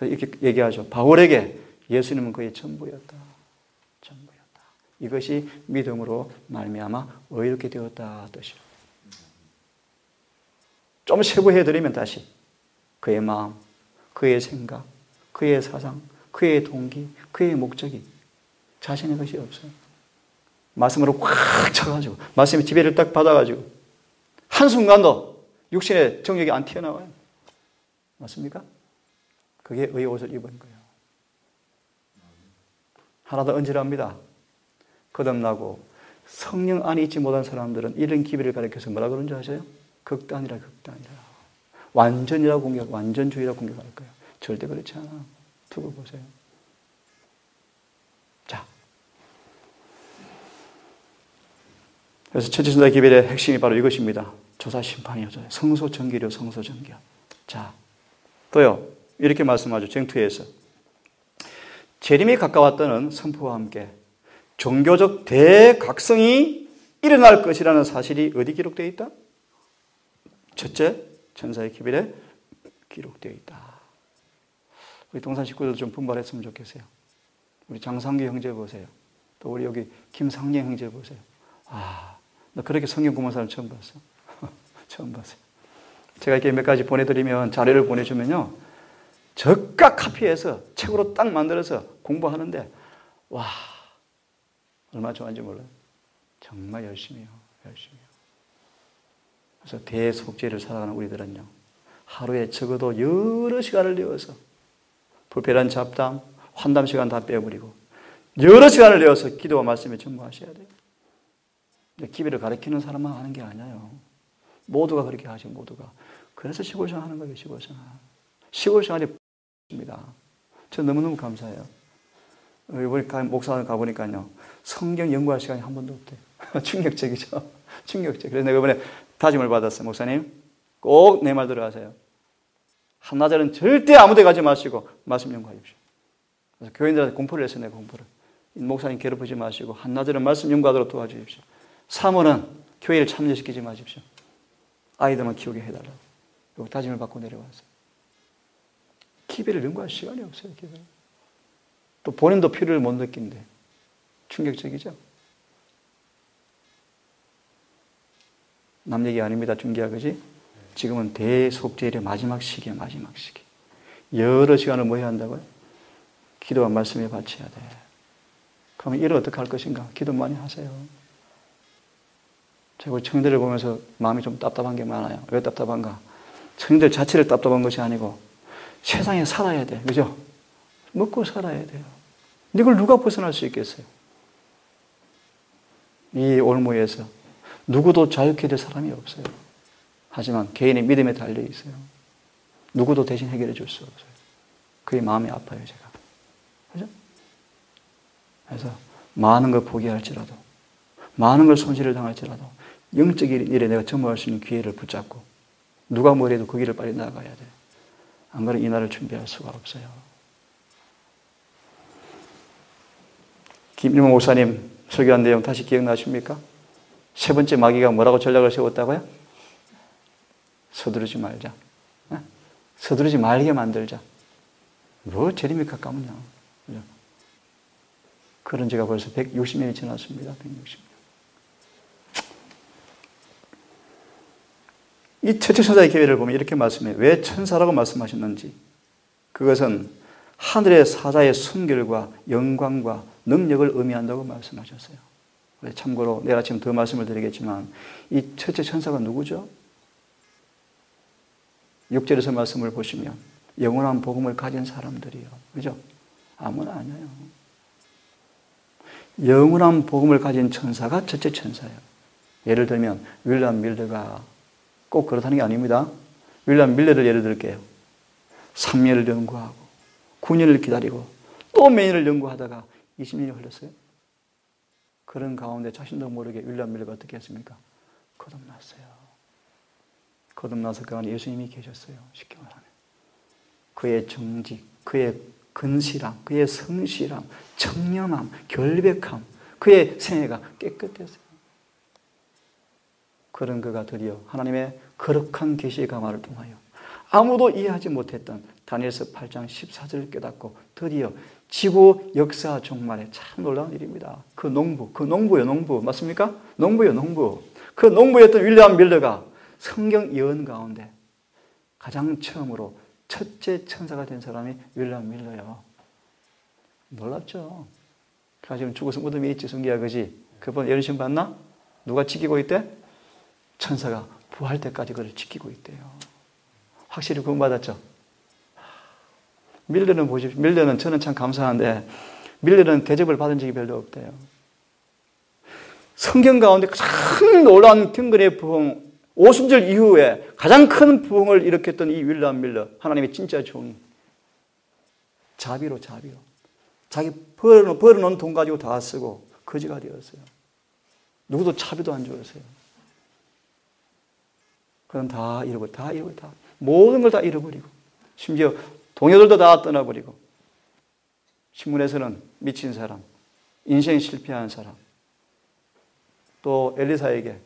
이렇게 얘기하죠. 바울에게 예수님은 그의 전부였다. 전부였다. 이것이 믿음으로 말미암아 의롭게 되었다 뜻이에요. 좀 세부해드리면 다시 그의 마음, 그의 생각, 그의 사상, 그의 동기, 그의 목적이 자신의 것이 없어요. 말씀으로 꽉 차가지고 말씀의 지배를 딱 받아가지고 한순간도 육신의 정욕이 안 튀어나와요. 맞습니까? 그게 의의 옷을 입은 거예요. 하나 더 언질합니다. 거듭나고 성령 안에 있지 못한 사람들은 이런 기별을 가리켜서 뭐라 그런지 아세요? 극단이라 극단이라. 완전이라고 공격, 완전주의라고 공격할 거예요. 절대 그렇지 않아. 두고 보세요. 자. 그래서 천지순사 기별의 핵심이 바로 이것입니다. 조사 심판이죠. 성소 정결이요, 성소 정결. 자. 또요. 이렇게 말씀하죠. 정투에서. 재림이 가까웠다는 선포와 함께 종교적 대각성이 일어날 것이라는 사실이 어디 기록되어 있다? 첫째, 천사의 기별에 기록되어 있다. 우리 동산 식구들 좀 분발했으면 좋겠어요. 우리 장상규 형제 보세요. 또 우리 여기 김상령 형제 보세요. 아, 나 그렇게 성경 공부한 사람 처음 봤어. 처음 봤어요. 제가 이렇게 몇 가지 보내드리면, 자료를 보내주면요, 적각 카피해서 책으로 딱 만들어서 공부하는데, 와, 얼마나 좋아하는지 몰라요. 정말 열심히요. 열심히요. 그래서 대속죄를 살아가는 우리들은요, 하루에 적어도 여러 시간을 내어서 불필요한 잡담, 환담 시간 다 빼버리고 여러 시간을 내어서 기도와 말씀에 전무하셔야 돼요. 기별을 가르치는 사람만 하는 게 아니에요. 모두가 그렇게 하죠. 모두가. 그래서 시골생활 하는 거예요. 시골생활. 시골생활이 입니다. 저 너무너무 감사해요. 이번에 목사관 가보니까요, 성경 연구할 시간이 한 번도 없대요. 충격적이죠. 충격적. 그래서 내가 이번에 다짐을 받았어요. 목사님, 꼭 내 말 들어가세요. 한나절은 절대 아무 데 가지 마시고 말씀 연구하십시오. 그래서 교인들한테 공포를 했어요. 내가 공포를. 목사님 괴롭히지 마시고 한나절은 말씀 연구하도록 도와주십시오. 3월은 교회를 참여시키지 마십시오. 아이들만 키우게 해달라고. 여기 다짐을 받고 내려왔어요. 기별을 연구할 시간이 없어요. 기별. 또 본인도 필요를 못 느낀대. 충격적이죠? 남 얘기 아닙니다. 중기야, 그지? 지금은 대속죄의 마지막 시기야, 마지막 시기. 여러 시간을 뭐 해야 한다고요? 기도와 말씀에 바쳐야 돼. 그러면 이를 어떻게 할 것인가? 기도 많이 하세요. 제가 청년들을 보면서 마음이 좀 답답한 게 많아요. 왜 답답한가? 청년들 자체를 답답한 것이 아니고 세상에 살아야 돼. 그죠? 먹고 살아야 돼요. 이걸 누가 벗어날 수 있겠어요? 이 올무에서 누구도 자유케 될 사람이 없어요. 하지만 개인의 믿음에 달려 있어요. 누구도 대신 해결해 줄 수 없어요. 그게 마음이 아파요, 제가. 그죠? 그래서 많은 걸 포기할지라도, 많은 걸 손실을 당할지라도 영적인 일에 내가 점호할 수 있는 기회를 붙잡고 누가 뭐래도 그 길을 빨리 나가야 돼요. 안 그러면 이 날을 준비할 수가 없어요. 김일모 목사님 설교한 내용 다시 기억나십니까? 세 번째 마귀가 뭐라고 전략을 세웠다고요? 서두르지 말자. 서두르지 말게 만들자. 뭐 재림이 가까우냐. 그죠? 그런 지가 벌써 160년이 지났습니다. 160년. 이 첫째 천사의 계획을 보면 이렇게 말씀해요. 왜 천사라고 말씀하셨는지. 그것은 하늘의 사자의 순결과 영광과 능력을 의미한다고 말씀하셨어요. 참고로 내일 아침 더 말씀을 드리겠지만 이 첫째 천사가 누구죠? 6절에서 말씀을 보시면 영원한 복음을 가진 사람들이요. 그죠? 아무나 아니에요. 영원한 복음을 가진 천사가 첫째 천사예요. 예를 들면 윌리엄 밀러가 꼭 그렇다는 게 아닙니다. 윌리엄 밀러를 예를 들게요. 3년을 연구하고 9년을 기다리고 또 몇 년을 연구하다가 20년이 흘렀어요. 그런 가운데 자신도 모르게 윌리엄 밀러가 어떻게 했습니까? 거듭났어요. 거듭나서 그 안에 예수님이 계셨어요. 쉽게 말하면. 그의 정직, 그의 근실함, 그의 성실함, 청렴함, 결백함, 그의 생애가 깨끗했어요. 그런 그가 드디어 하나님의 거룩한 계시의 가마를 통하여 아무도 이해하지 못했던 다니엘서 8장 14절을 깨닫고 드디어 지구 역사 종말에 참 놀라운 일입니다. 그 농부요, 농부. 맞습니까? 농부요, 농부. 그 농부였던 윌리엄 밀러가 성경 예언 가운데 가장 처음으로 첫째 천사가 된 사람이 윌리엄 밀러예요. 놀랍죠? 지금 죽어서 무덤에 있지, 순기야, 그지? 그번 예언신 봤나? 누가 지키고 있대? 천사가 부활 때까지 그를 지키고 있대요. 확실히 구원받았죠? 밀러는 보십시오. 밀러는 저는 참 감사한데 밀러는 대접을 받은 적이 별로 없대요. 성경 가운데 가장 놀라운 경건의 부흥, 오순절 이후에 가장 큰 부흥을 일으켰던 이 윌리엄 밀러, 하나님의 진짜 종이 자비로 자기 벌어놓은 돈 가지고 다 쓰고 거지가 되었어요. 누구도 차비도 안 줬어요. 그럼 다 잃어버리고 모든 걸 다 잃어버리고 심지어 동료들도 다 떠나버리고 신문에서는 미친 사람, 인생 실패한 사람, 또 엘리사에게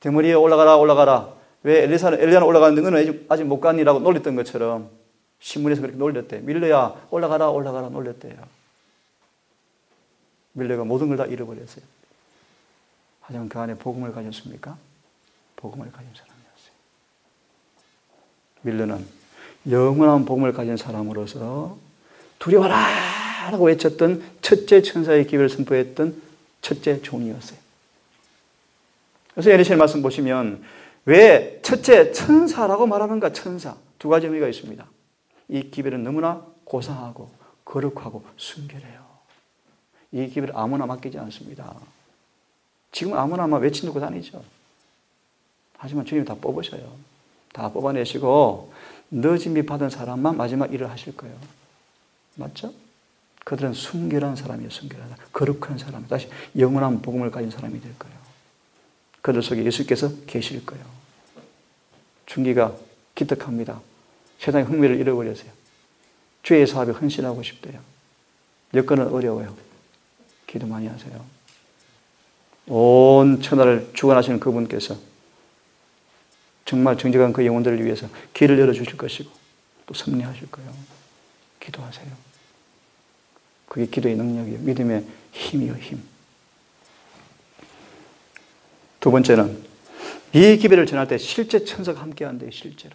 대머리에 올라가라. 왜 엘리야는 올라가는데 너는 아직 못 갔니라고 놀렸던 것처럼 신문에서 그렇게 놀렸대. 밀러야 올라가라 놀렸대요. 밀러가 모든 걸 다 잃어버렸어요. 하지만 그 안에 복음을 가졌습니까? 복음을 가진 사람이었어요. 밀러는 영원한 복음을 가진 사람으로서 두려워라 라고 외쳤던 첫째 천사의 기회를 선포했던 첫째 종이었어요. 그래서 에리시의 말씀 보시면 왜 첫째 천사라고 말하는가? 천사. 두 가지 의미가 있습니다. 이 기별은 너무나 고상하고 거룩하고 순결해요. 이 기별을 아무나 맡기지 않습니다. 지금 아무나 외친 놓고 다니죠. 하지만 주님이 다 뽑으셔요. 다 뽑아내시고 늦음이 받은 사람만 마지막 일을 하실 거예요. 맞죠? 그들은 순결한 사람이에요. 순결한 사람. 거룩한 사람. 다시 영원한 복음을 가진 사람이 될 거예요. 그들 속에 예수께서 계실 거예요. 중기가 기특합니다. 세상의 흥미를 잃어버렸어요. 주의 사업에 헌신하고 싶대요. 여건은 어려워요. 기도 많이 하세요. 온 천하를 주관하시는 그분께서 정말 정직한 그 영혼들을 위해서 길을 열어주실 것이고 또 섭리하실 거예요. 기도하세요. 그게 기도의 능력이에요. 믿음의 힘이에요. 힘. 두 번째는 이 기별을 전할 때 실제 천사가 함께 한대요. 실제로.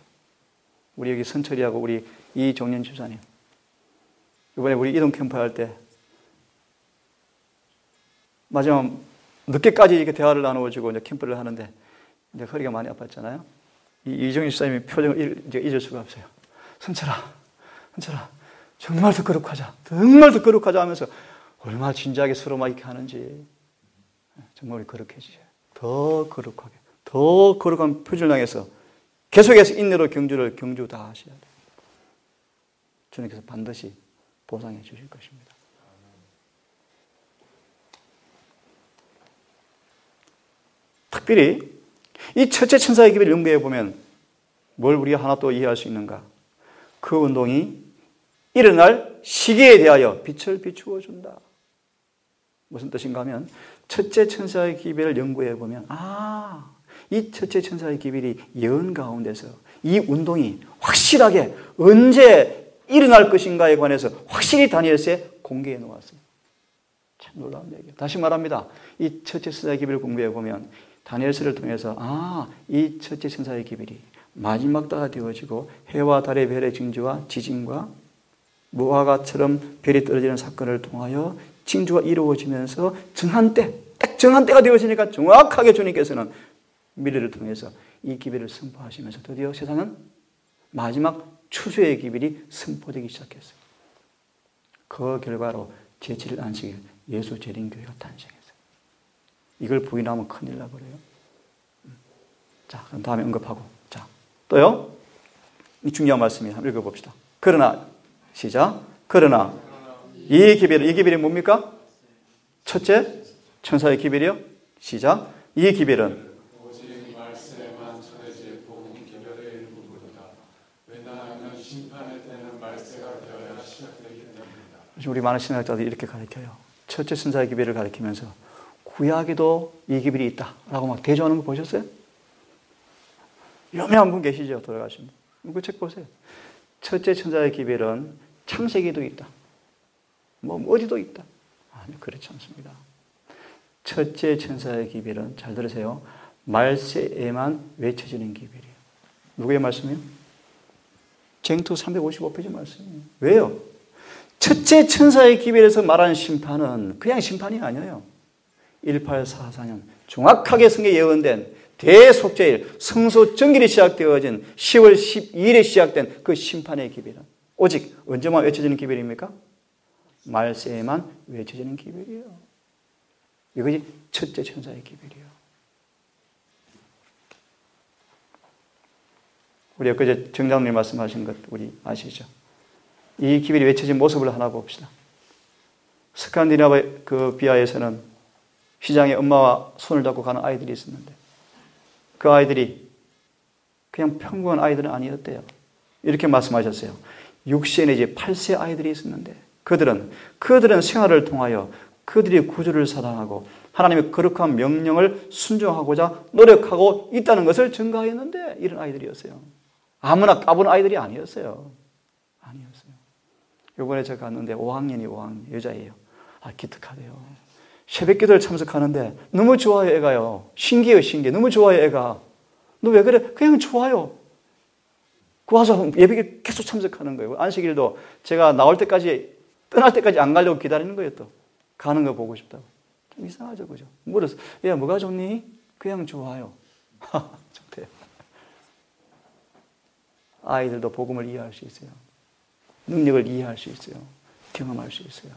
우리 여기 선철이하고 우리 이종년 집사님 이번에 우리 이동 캠프 할 때 마지막 늦게까지 이렇게 대화를 나누어주고 이제 캠프를 하는데 이제 허리가 많이 아팠잖아요. 이종현 집사님의 표정을 이제 잊을 수가 없어요. 선철아, 정말 더 거룩하자 하면서 얼마나 진지하게 서로 막 이렇게 하는지 정말 우리 거룩해지죠. 더 거룩하게, 더 거룩한 표준을 향해서 계속해서 인내로 경주 다 하셔야 돼요. 주님께서 반드시 보상해 주실 것입니다. 특별히 이 첫째 천사의 기별을 연구해 보면 뭘 우리가 하나 또 이해할 수 있는가? 그 운동이 일어날 시기에 대하여 빛을 비추어 준다. 무슨 뜻인가 하면 첫째 천사의 기별을 연구해 보면 이 첫째 천사의 기별이 예언 가운데서 이 운동이 확실하게 언제 일어날 것인가에 관해서 확실히 다니엘서에 공개해 놓았어요. 참 놀라운 얘기예요. 다시 말합니다. 이 첫째 천사의 기별을 공부해 보면 다니엘서를 통해서 이 첫째 천사의 기별이 마지막 때가 되어지고 해와 달의 별의 징조와 지진과 무화과처럼 별이 떨어지는 사건을 통하여 징조가 이루어지면서 정한 때가 되어지니까 정확하게 주님께서는 미래를 통해서 이 기별을 선포하시면서 드디어 세상은 마지막 추수의 기별이 선포되기 시작했어요. 그 결과로 제7일 안식일 예수 재림교회가 탄생했어요. 이걸 부인하면 큰일 나버려요. 자, 그럼 다음에 언급하고. 자, 또요. 이 중요한 말씀이에요. 한번 읽어봅시다. 그러나, 시작. 그러나, 이 기별이 뭡니까? 첫째, 천사의 기별이요. 시작. 이 기별은 우리 많은 신학자들이 이렇게 가르쳐요. 첫째 천사의 기별을 가르치면서 구약에도 이 기별이 있다라고 막 대조하는 거 보셨어요? 유명한 분 계시죠? 돌아가신 분. 그 책 보세요. 첫째 천사의 기별은 창세기도 있다. 뭐 어디도 있다. 아니요, 그렇지 않습니다. 첫째 천사의 기별은 잘 들으세요. 말세에만 외쳐지는 기별이에요. 누구의 말씀이에요? 쟁투 355페이지 말씀이에요. 왜요? 첫째 천사의 기별에서 말하는 심판은 그냥 심판이 아니에요. 1844년 정확하게 성경에 예언된 대속죄일 성소정결이 시작되어진 10월 12일에 시작된 그 심판의 기별은 오직 언제만 외쳐지는 기별입니까? 말세에만 외쳐지는 기별이에요. 이것이 첫째 천사의 기별이에요. 우리 엊그제 정장님 말씀하신 것 우리 아시죠? 이 기별이 외쳐진 모습을 하나 봅시다. 스칸디나비아 그 비아에서는 시장에 엄마와 손을 잡고 가는 아이들이 있었는데 그 아이들이 그냥 평범한 아이들은 아니었대요. 이렇게 말씀하셨어요. 6세 내지 8세 아이들이 있었는데 그들은 생활을 통하여 그들이 구주를 사랑하고 하나님의 거룩한 명령을 순종하고자 노력하고 있다는 것을 증가했는데 이런 아이들이었어요. 아무나 까부는 아이들이 아니었어요. 이번에 제가 갔는데 5학년 여자예요. 기특하대요. 새벽기도를 참석하는데 너무 좋아요 애가요. 신기해요. 너무 좋아요 애가. 너 왜 그래? 그냥 좋아요. 그 와서 예배기 계속 참석하는 거예요. 안식일도 제가 나올 때까지 떠날 때까지 안 가려고 기다리는 거예요. 또 가는 거 보고 싶다고. 좀 이상하죠, 그죠? 물어서 야 뭐가 좋니? 그냥 좋아요. 좋대요. 아이들도 복음을 이해할 수 있어요. 능력을 이해할 수 있어요. 경험할 수 있어요.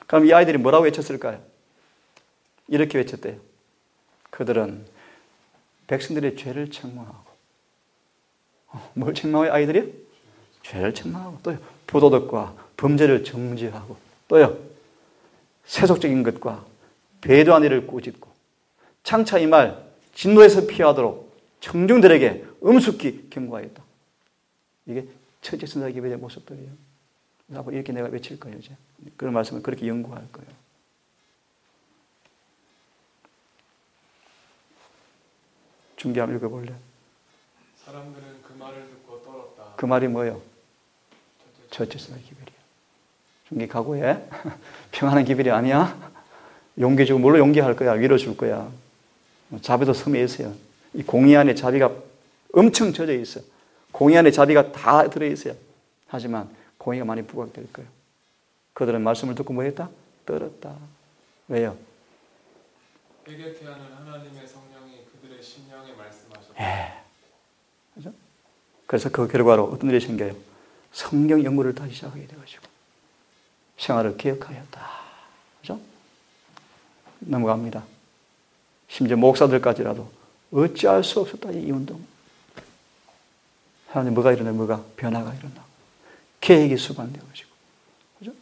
그럼 이 아이들이 뭐라고 외쳤을까요? 이렇게 외쳤대요. 그들은 백성들의 죄를 책망하고 뭘 책망해요 아이들이? 죄를 책망하고 또요 부도덕과 범죄를 정죄하고 또요 세속적인 것과 배도한 일을 꾸짖고 장차 이 말 진노에서 피하도록 청중들에게 엄숙히 경고하였다. 이게 첫째 천사 기별의 모습들이에요. 앞으로 이렇게 내가 외칠 거예요. 이제. 그런 말씀을 그렇게 연구할 거예요. 중계 한번 읽어볼래? 사람들은 그 말을 듣고 떨었다. 그 말이 뭐예요? 첫째 천사 기별이에요. 중계 각오해. 평안한 기별이 아니야. 용기 주고 뭘로 용기할 거야. 위로 줄 거야. 자비도 섬에 있어요. 이 공의 안에 자비가 엄청 젖어 있어요. 공의 안에 자비가 다 들어있어요. 하지만 공의가 많이 부각될 거예요. 그들은 말씀을 듣고 뭐 했다? 떨었다. 왜요? 회개케 하는 하나님의 성령이 그들의 심령에 말씀하셨다. 그죠? 그래서 그 결과로 어떤 일이 생겨요? 성경 연구를 다시 시작하게 되어가지고 생활을 개혁하였다. 그죠? 넘어갑니다. 심지어 목사들까지라도 어찌할 수 없었다. 이 운동. 하나님 뭐가 일어나요? 뭐가? 변화가 일어나고 계획이 수반되어가지고. 그죠?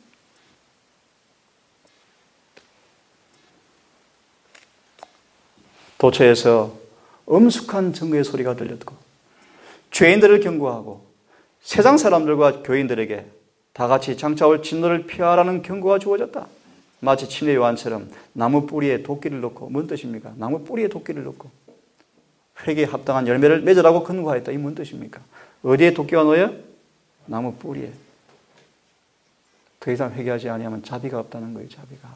도처에서 엄숙한 증거의 소리가 들렸고 죄인들을 경고하고 세상 사람들과 교인들에게 다 같이 장차올 진노를 피하라는 경고가 주어졌다. 마치 침례 요한처럼 나무 뿌리에 도끼를 넣고 뭔 뜻입니까? 나무 뿌리에 도끼를 넣고 회개에 합당한 열매를 맺으라고 권고하였다. 이 뭔 뜻입니까? 어디에 도끼가 놓여요? 나무 뿌리에. 더 이상 회개하지 아니하면 자비가 없다는 거예요. 자비가.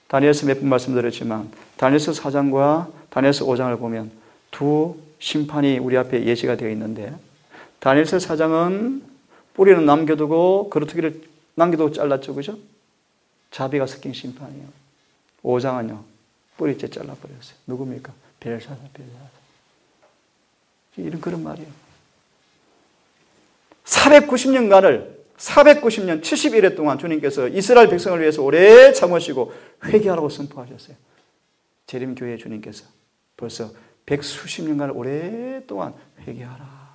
다니엘서 몇 번 말씀드렸지만 다니엘서 4장과 다니엘서 5장을 보면 두 심판이 우리 앞에 예시가 되어 있는데 다니엘서 4장은 뿌리는 남겨두고 거루투기를 남겨두고 잘랐죠. 그죠? 자비가 섞인 심판이에요. 5장은요. 뿌리째 잘라버렸어요. 누굽니까? 벨사살. 이런 그런 말이에요. 490년 70일에 동안 주님께서 이스라엘 백성을 위해서 오래 참으시고 회개하라고 선포하셨어요. 재림교회 주님께서 벌써 100수십 년간을 오랫동안 회개하라.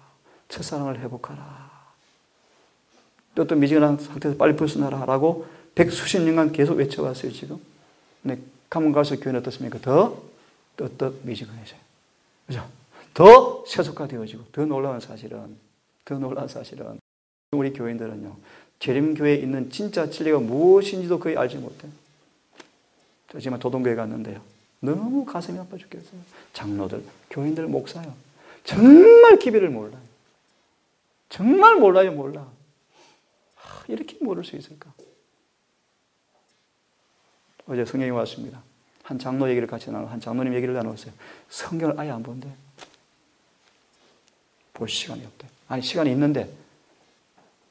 첫사랑을 회복하라. 또 미지근한 상태에서 빨리 벗어나라 라고 100수십 년간 계속 외쳐왔어요. 지금. 근데 가면 갈수록 교회는 어떻습니까? 더 미지근해져요. 그죠? 더 세속화되어지고 더 놀라운 사실은 우리 교인들은요, 재림교회에 있는 진짜 진리가 무엇인지도 거의 알지 못해요. 하지만 도동교회 갔는데요, 너무 가슴이 아파 죽겠어요. 장로들, 교인들, 목사요, 정말 기별을 몰라요. 정말 몰라요, 몰라. 이렇게 모를 수 있을까? 어제 성경이 왔습니다. 한 장로 얘기를 같이 나누고 한 장로님 얘기를 나누었어요. 성경을 아예 안 본대. 볼 시간이 없대. 아니, 시간이 있는데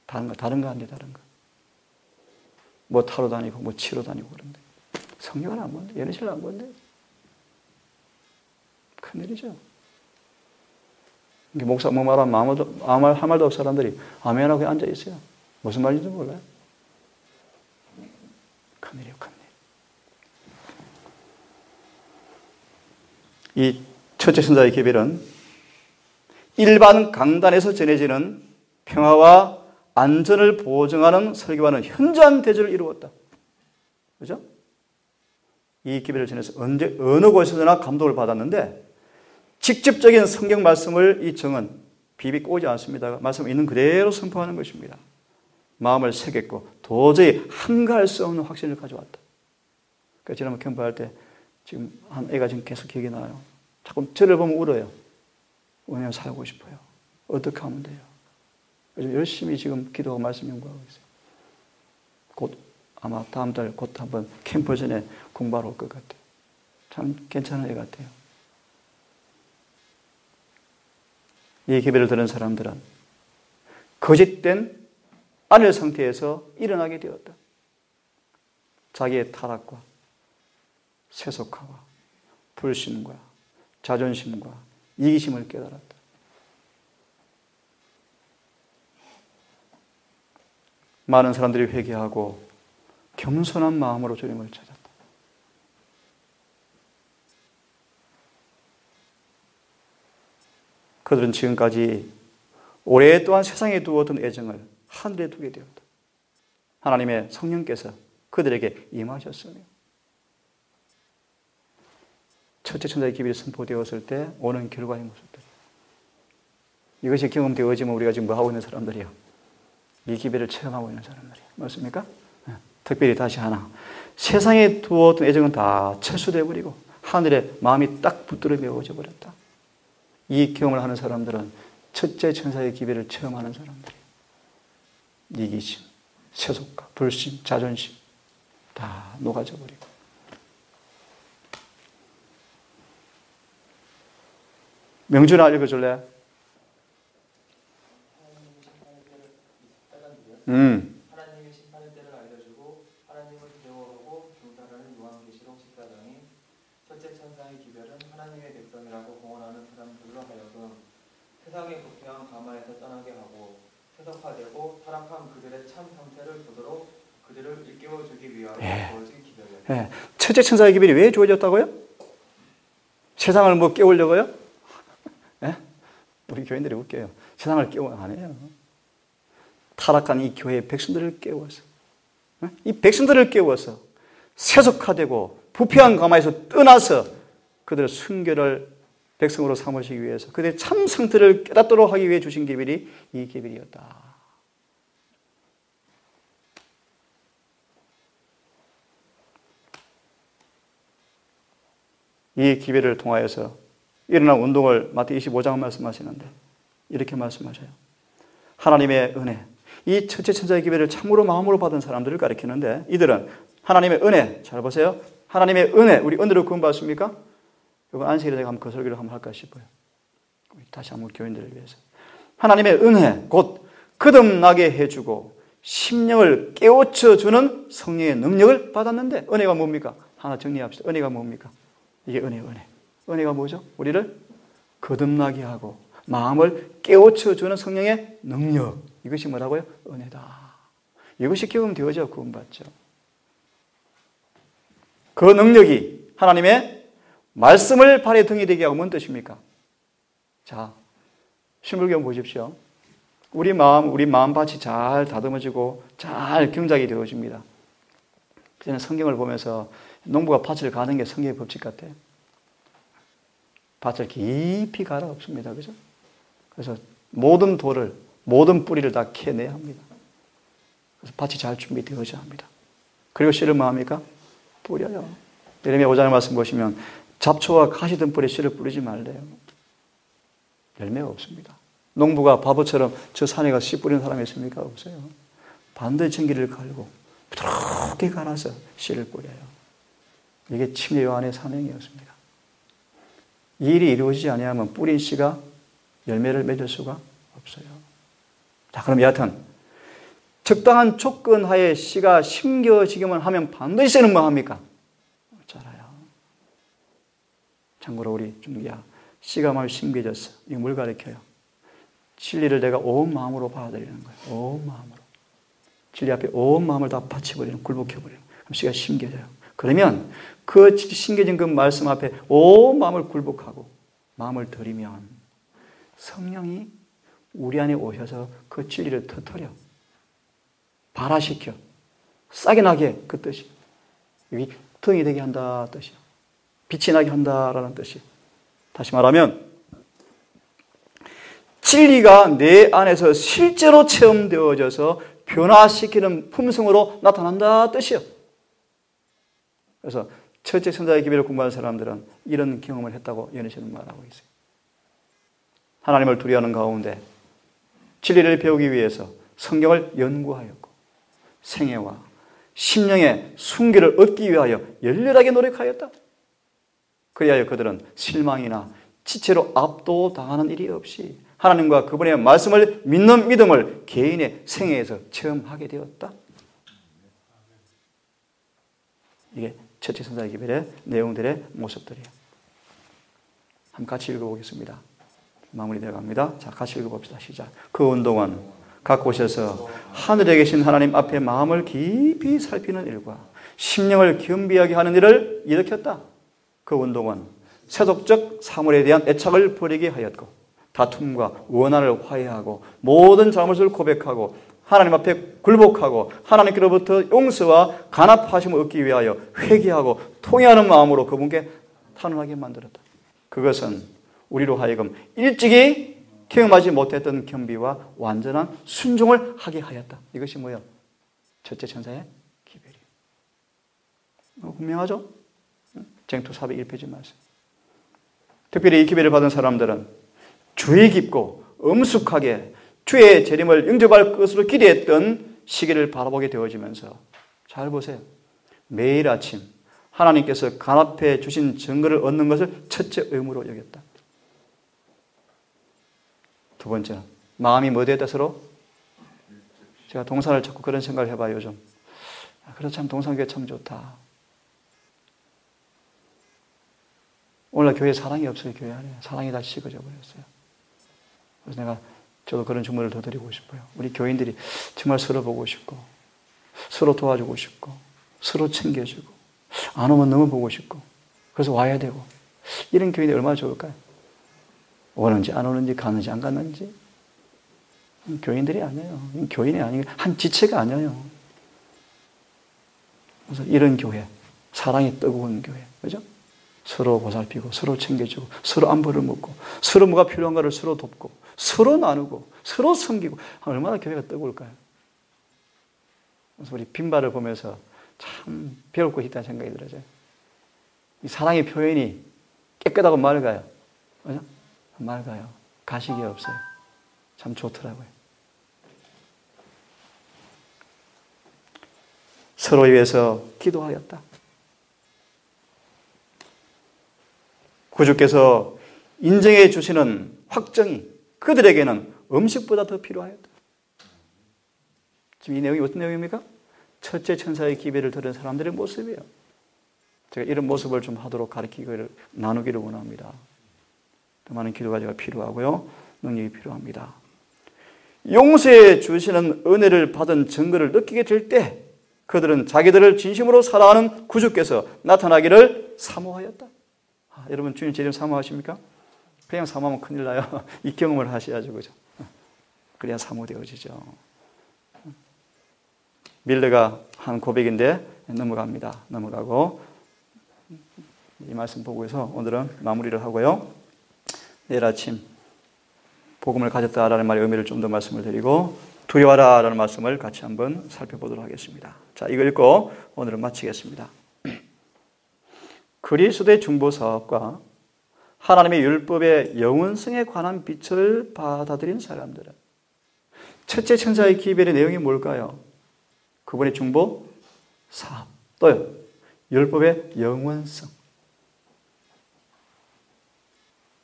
다른 거 한대, 다른 거. 뭐 타러 다니고 뭐 치러 다니고 그런데 성경을 안 본대. 예언실을 안 본대. 큰일이죠. 목사 뭐 말하면 아무 말 할 말도 없는 사람들이 아멘하고 앉아 있어요. 무슨 말인지 몰라요. 큰일이에요, 큰일. 이 첫째 천사의 기별은 일반 강단에서 전해지는 평화와 안전을 보증하는 설교와는 현저한 대조를 이루었다. 그죠? 이 기별을 전해서 어느 곳에서나 감동을 받았는데 직접적인 성경 말씀을 이 정은 비비 꼬지 않습니다. 말씀 있는 그대로 선포하는 것입니다. 마음을 새겼고 도저히 함가할 수 없는 확신을 가져왔다. 그러니까 지난번 캠프할 때 지금 한 애가 지금 계속 기억이 나요. 자꾸 저를 보면 울어요. 은혜를 살고 싶어요. 어떻게 하면 돼요? 그래서 열심히 지금 기도하고 말씀 연구하고 있어요. 곧 아마 다음 달 곧 한번 캠프 전에 공부하러 올 것 같아요. 참 괜찮은 애 같아요. 이 기별을 들은 사람들은 거짓된 안일 상태에서 일어나게 되었다. 자기의 타락과 세속화와 불신과 자존심과 이기심을 깨달았다. 많은 사람들이 회개하고 겸손한 마음으로 주님을 찾았다. 그들은 지금까지 오랫동안 세상에 두었던 애정을 하늘에 두게 되었다. 하나님의 성령께서 그들에게 임하셨으며 첫째 천사의 기별이 선포되었을 때 오는 결과의 모습들. 이것이 경험되어지면 우리가 지금 뭐 하고 있는 사람들이요? 이 기별을 체험하고 있는 사람들이요. 맞습니까? 특별히 다시 하나. 세상에 두었던 애정은 다 철수되어 버리고 하늘에 마음이 딱 붙들어 메워져 버렸다. 이 경험을 하는 사람들은 첫째 천사의 기별을 체험하는 사람들이에요. 이기심, 세속과 불신, 자존심 다 녹아져 버리고. 명준아 읽어줄래? 하나님의 심판의 때를 알려주고 하나님을 두려워하고 경탄하는 요한계시록 14장이 첫째 천사의 기별은 하나님의 백성이라고 공언하는 사람들로 하여금 세상의 부패한 가마에서 떠나게 하고 세속화되고 타락한 그들의 참 상태를 보도록 그들을 일깨워주기 위하여 주어진 기별이었다. 첫째 천사의 기별이 왜 주어졌다고요? 세상을 뭐 깨우려고요? 우리 교인들이 웃겨요. 세상을 깨워 안 해요. 타락한 이 교회의 백성들을 깨워서, 이 백성들을 깨워서 세속화되고 부패한 가마에서 떠나서 그들의 순결을 백성으로 삼으시기 위해서 그들의 참 상태를 깨닫도록 하기 위해 주신 기별이 이 기별이었다. 이 기별을 통하여서 일어난 운동을 마태복음 25장 말씀하시는데 이렇게 말씀하셔요. 하나님의 은혜, 이 첫째 천사의 기별을 참으로 마음으로 받은 사람들을 가리키는데 이들은 하나님의 은혜, 잘 보세요. 하나님의 은혜, 우리 은혜로 구원받습니까? 이건 안식일에 제가 한번 그 설교를 한번 할까 싶어요. 다시 한번 교인들을 위해서. 하나님의 은혜, 곧 거듭나게 해주고 심령을 깨우쳐주는 성령의 능력을 받았는데 은혜가 뭡니까? 하나 정리합시다. 은혜가 뭡니까? 이게 은혜예요, 은혜. 은혜가 뭐죠? 우리를 거듭나게 하고 마음을 깨우쳐주는 성령의 능력. 이것이 뭐라고요? 은혜다. 이것이 경험되어져 구원받죠. 그 능력이 하나님의 말씀을 발에 등이 되게 하고 뭔 뜻입니까? 자, 신불경 보십시오. 우리 마음밭이 잘 다듬어지고 잘 경작이 되어집니다. 저는 성경을 보면서 농부가 밭을 가는 게 성경의 법칙 같아요. 밭을 깊이 갈아 엎습니다. 그죠? 그래서 모든 돌을, 모든 뿌리를 다 캐내야 합니다. 그래서 밭이 잘 준비되어져야 합니다. 그리고 씨를 뭐합니까? 뿌려요. 예레미야 5장의 말씀 보시면 잡초와 가시 든 뿌리에 씨를 뿌리지 말래요. 열매가 없습니다. 농부가 바보처럼 저 산에 가서 씨 뿌리는 사람이 있습니까? 없어요. 반드시 전기를 갈고 부드럽게 갈아서 씨를 뿌려요. 이게 침례 요한의 사명이었습니다. 이 일이 이루어지지 아니하면 뿌린 씨가 열매를 맺을 수가 없어요. 자, 그럼 여하튼 적당한 조건 하에 씨가 심겨지기만 하면 반드시 씨는 뭐 합니까? 자라요. 참고로 우리 중기야, 씨가 막 심겨졌어. 이거 뭘 가리켜요? 진리를 내가 온 마음으로 받아들이는 거예요. 온 마음으로. 진리 앞에 온 마음을 다 바쳐버리는, 굴복해버리는. 그럼 씨가 심겨져요. 그러면 그 심겨진 그 말씀 앞에 온 마음을 굴복하고 마음을 들이면 성령이 우리 안에 오셔서 그 진리를 터뜨려 발화시켜 싹이 나게, 그 뜻이 여기 등이 되게 한다 뜻이요. 빛이 나게 한다라는 뜻이. 다시 말하면 진리가 내 안에서 실제로 체험되어져서 변화시키는 품성으로 나타난다 뜻이요. 그래서 첫째 천사의 기별을 공부하는 사람들은 이런 경험을 했다고 연희신은 말하고 있어요. 하나님을 두려워하는 가운데 진리를 배우기 위해서 성경을 연구하였고 생애와 심령의 순기를 얻기 위하여 열렬하게 노력하였다. 그리하여 그들은 실망이나 지체로 압도당하는 일이 없이 하나님과 그분의 말씀을 믿는 믿음을 개인의 생애에서 체험하게 되었다. 이게 첫째 천사의 기별의 내용들의 모습들이에요. 한번 같이 읽어보겠습니다. 마무리되어 갑니다. 자, 같이 읽어봅시다. 시작. 그 운동은 각 곳에서 하늘에 계신 하나님 앞에 마음을 깊이 살피는 일과 심령을 겸비하게 하는 일을 일으켰다. 그 운동은 세속적 사물에 대한 애착을 버리게 하였고 다툼과 원한을 화해하고 모든 잘못을 고백하고 하나님 앞에 굴복하고 하나님께로부터 용서와 간합하심을 얻기 위하여 회개하고 통회하는 마음으로 그분께 탄원하게 만들었다. 그것은 우리로 하여금 일찍이 경험하지 못했던 겸비와 완전한 순종을 하게 하였다. 이것이 뭐예요? 첫째 천사의 기별이에요. 분명하죠? 쟁투 401페이지 말씀. 특별히 이 기별을 받은 사람들은 주의 깊고 엄숙하게 주의 재림을 영접할 것으로 기대했던 시기를 바라보게 되어지면서 잘 보세요. 매일 아침 하나님께서 간합해 주신 증거를 얻는 것을 첫째 의무로 여겼다. 두 번째는 마음이 뭐 되었다 서로? 제가 동산을 찾고 그런 생각을 해봐요 요즘. 그래서 참 동산교회 참 좋다. 오늘 교회에 사랑이 없어요. 교회 안에 사랑이 다 식어져 버렸어요. 그래서 저도 그런 주문을 더 드리고 싶어요. 우리 교인들이 정말 서로 보고 싶고 서로 도와주고 싶고 서로 챙겨주고 안 오면 너무 보고 싶고 그래서 와야 되고 이런 교인이 얼마나 좋을까요? 오는지 안 오는지 가는지 안 갔는지 교인들이 아니에요. 교인이 아니고 한 지체가 아니에요. 그래서 이런 교회, 사랑이 뜨거운 교회, 그죠? 서로 보살피고 서로 챙겨주고 서로 안부를 묻고 서로 뭐가 필요한가를 서로 돕고 서로 나누고 서로 섬기고 얼마나 교회가 뜨거울까요? 그래서 우리 빈발을 보면서 참 배울 것이 있다는 생각이 들어요. 이 사랑의 표현이 깨끗하고 맑아요. 그죠? 맑아요. 가식이 없어요. 참 좋더라고요. 서로 위해서 기도하였다. 구주께서 인정해 주시는 확정이 그들에게는 음식보다 더 필요하였다. 지금 이 내용이 어떤 내용입니까? 첫째 천사의 기별을 들은 사람들의 모습이에요. 제가 이런 모습을 좀 하도록 가르치기를 나누기를 원합니다. 더 많은 기도가 제가 필요하고요. 능력이 필요합니다. 용서해 주시는 은혜를 받은 증거를 느끼게 될 때 그들은 자기들을 진심으로 사랑하는 구주께서 나타나기를 사모하였다. 여러분 주님 재림 사모하십니까? 그냥 사모하면 큰일 나요. 이 경험을 하셔야죠. 그죠? 그래야 사모되어지죠. 밀레가 한 고백인데 넘어갑니다. 넘어가고 이 말씀 보고서 오늘은 마무리를 하고요. 내일 아침 복음을 가졌다라는 말의 의미를 좀 더 말씀을 드리고 두려워하라라는 말씀을 같이 한번 살펴보도록 하겠습니다. 자, 이거 읽고 오늘은 마치겠습니다. 그리스도의 중보사업과 하나님의 율법의 영원성에 관한 빛을 받아들인 사람들은 첫째 천사의 기별의 내용이 뭘까요? 그분의 중보사업, 또요 율법의 영원성.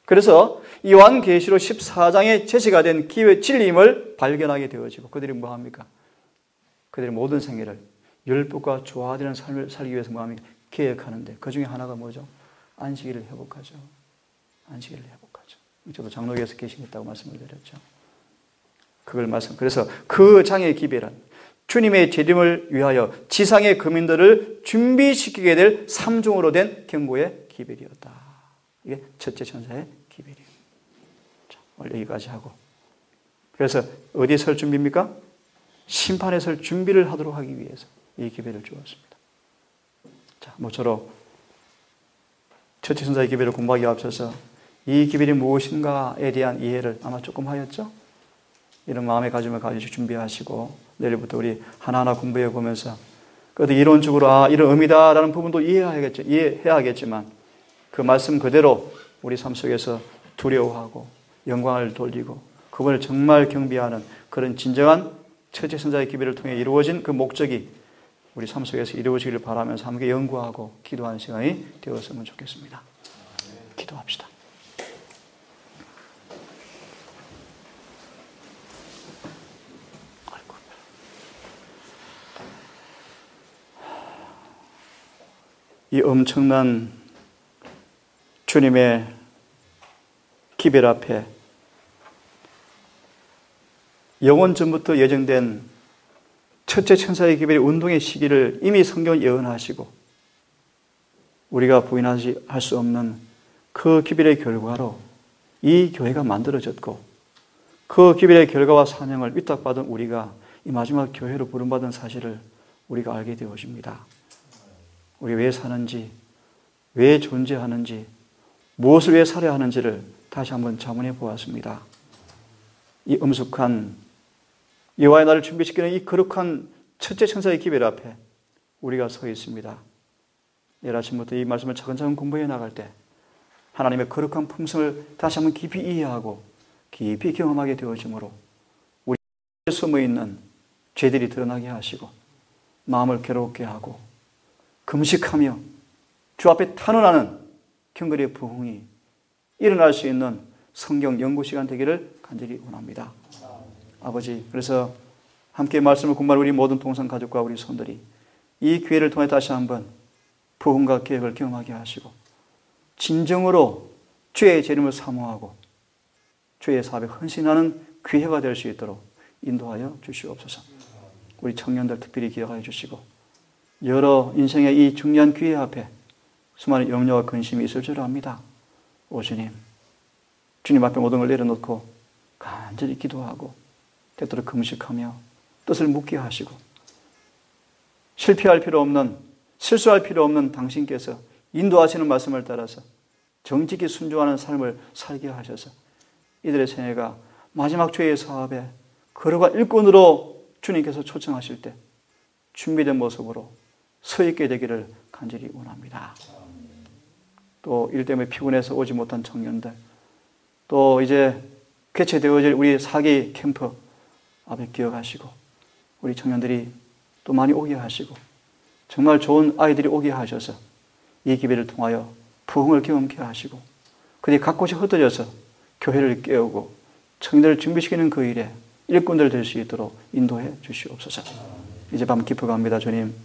그래서 요한계시록 14장에 제시가 된 기회 진리임을 발견하게 되어지고 그들이 뭐합니까? 그들의 모든 생애를 율법과 조화되는 삶을 살기 위해서 뭐합니까? 계획하는데 그 중에 하나가 뭐죠? 안식일을 회복하죠. 안식일을 회복하죠. 저도 장로교에서 계시겠다고 말씀을 드렸죠. 그래서 그 장의 기별은 주님의 재림을 위하여 지상의 거민들을 준비시키게 될 3종으로 된 경고의 기별이었다. 이게 첫째 천사의 기별이에요. 자, 오늘 여기까지 하고. 그래서 어디에 설 준비입니까? 심판에 설 준비를 하도록 하기 위해서 이 기별을 주었습니다. 자, 모쪼록 첫째 천사의 기별을 공부하기에 앞서서 이 기별이 무엇인가에 대한 이해를 아마 조금 하였죠? 이런 마음의 가짐을 가지고 준비하시고 내일부터 우리 하나하나 공부해 보면서 그래도 이론적으로 이런 의미다라는 부분도 이해해야겠지만 그 말씀 그대로 우리 삶 속에서 두려워하고 영광을 돌리고 그분을 정말 경배하는 그런 진정한 첫째 천사의 기별을 통해 이루어진 그 목적이 우리 삶 속에서 이루어지기를 바라면서 함께 연구하고 기도하는 시간이 되었으면 좋겠습니다. 기도합시다. 이 엄청난 주님의 기별 앞에 영원 전부터 예정된 첫째 천사의 기별의 운동의 시기를 이미 성경은 예언하시고 우리가 부인할 수 없는 그 기별의 결과로 이 교회가 만들어졌고 그 기별의 결과와 사명을 위탁받은 우리가 이 마지막 교회로 부름받은 사실을 우리가 알게 되어집니다. 우리 왜 사는지, 왜 존재하는지, 무엇을 위해 살아야 하는지를 다시 한번 자문해 보았습니다. 이 엄숙한 여호와의 날을 준비시키는 이 거룩한 첫째 천사의 기별 앞에 우리가 서 있습니다. 내일 아침부터 이 말씀을 차근차근 공부해 나갈 때 하나님의 거룩한 품성을 다시 한번 깊이 이해하고 깊이 경험하게 되어지므로 우리 숨어있는 죄들이 드러나게 하시고 마음을 괴롭게 하고 금식하며 주 앞에 탄원하는 경건의 부흥이 일어날 수 있는 성경 연구 시간 되기를 간절히 원합니다. 아버지, 그래서 함께 말씀을 공부하는 우리 모든 동성 가족과 우리 손들이 이 기회를 통해 다시 한번 부흥과 계획을 경험하게 하시고 진정으로 주의 재림을 사모하고 주의 사업에 헌신하는 기회가 될 수 있도록 인도하여 주시옵소서. 우리 청년들 특별히 기억하여 주시고 여러 인생의 이 중요한 기회 앞에 수많은 염려와 근심이 있을 줄 압니다. 오 주님, 주님 앞에 모든 걸 내려놓고 간절히 기도하고 때때로 금식하며 뜻을 묻게 하시고 실패할 필요 없는, 실수할 필요 없는 당신께서 인도하시는 말씀을 따라서 정직히 순종하는 삶을 살게 하셔서 이들의 생애가 마지막 주의 사업에 거룩한 일꾼으로 주님께서 초청하실 때 준비된 모습으로 서 있게 되기를 간절히 원합니다. 또 일 때문에 피곤해서 오지 못한 청년들, 또 이제 개최되어질 우리 사기 캠프 앞에 기억하시고 우리 청년들이 또 많이 오게 하시고 정말 좋은 아이들이 오게 하셔서 이 기회를 통하여 부흥을 경험케 하시고 그들이 각 곳에 흩어져서 교회를 깨우고 청년들을 준비시키는 그 일에 일꾼들 될 수 있도록 인도해 주시옵소서. 이제 밤 깊어갑니다. 주님,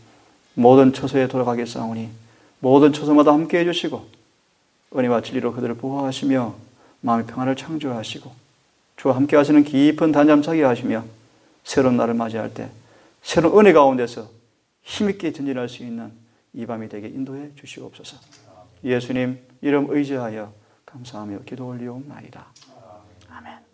모든 처소에 돌아가겠사오니 모든 처소마다 함께해 주시고 은혜와 진리로 그들을 보호하시며 마음의 평안을 창조하시고 주와 함께 하시는 깊은 단잠 자게 하시며 새로운 날을 맞이할 때 새로운 은혜 가운데서 힘있게 전진할 수 있는 이 밤이 되게 인도해 주시옵소서. 예수님 이름 의지하여 감사하며 기도 올리옵나이다. 아멘.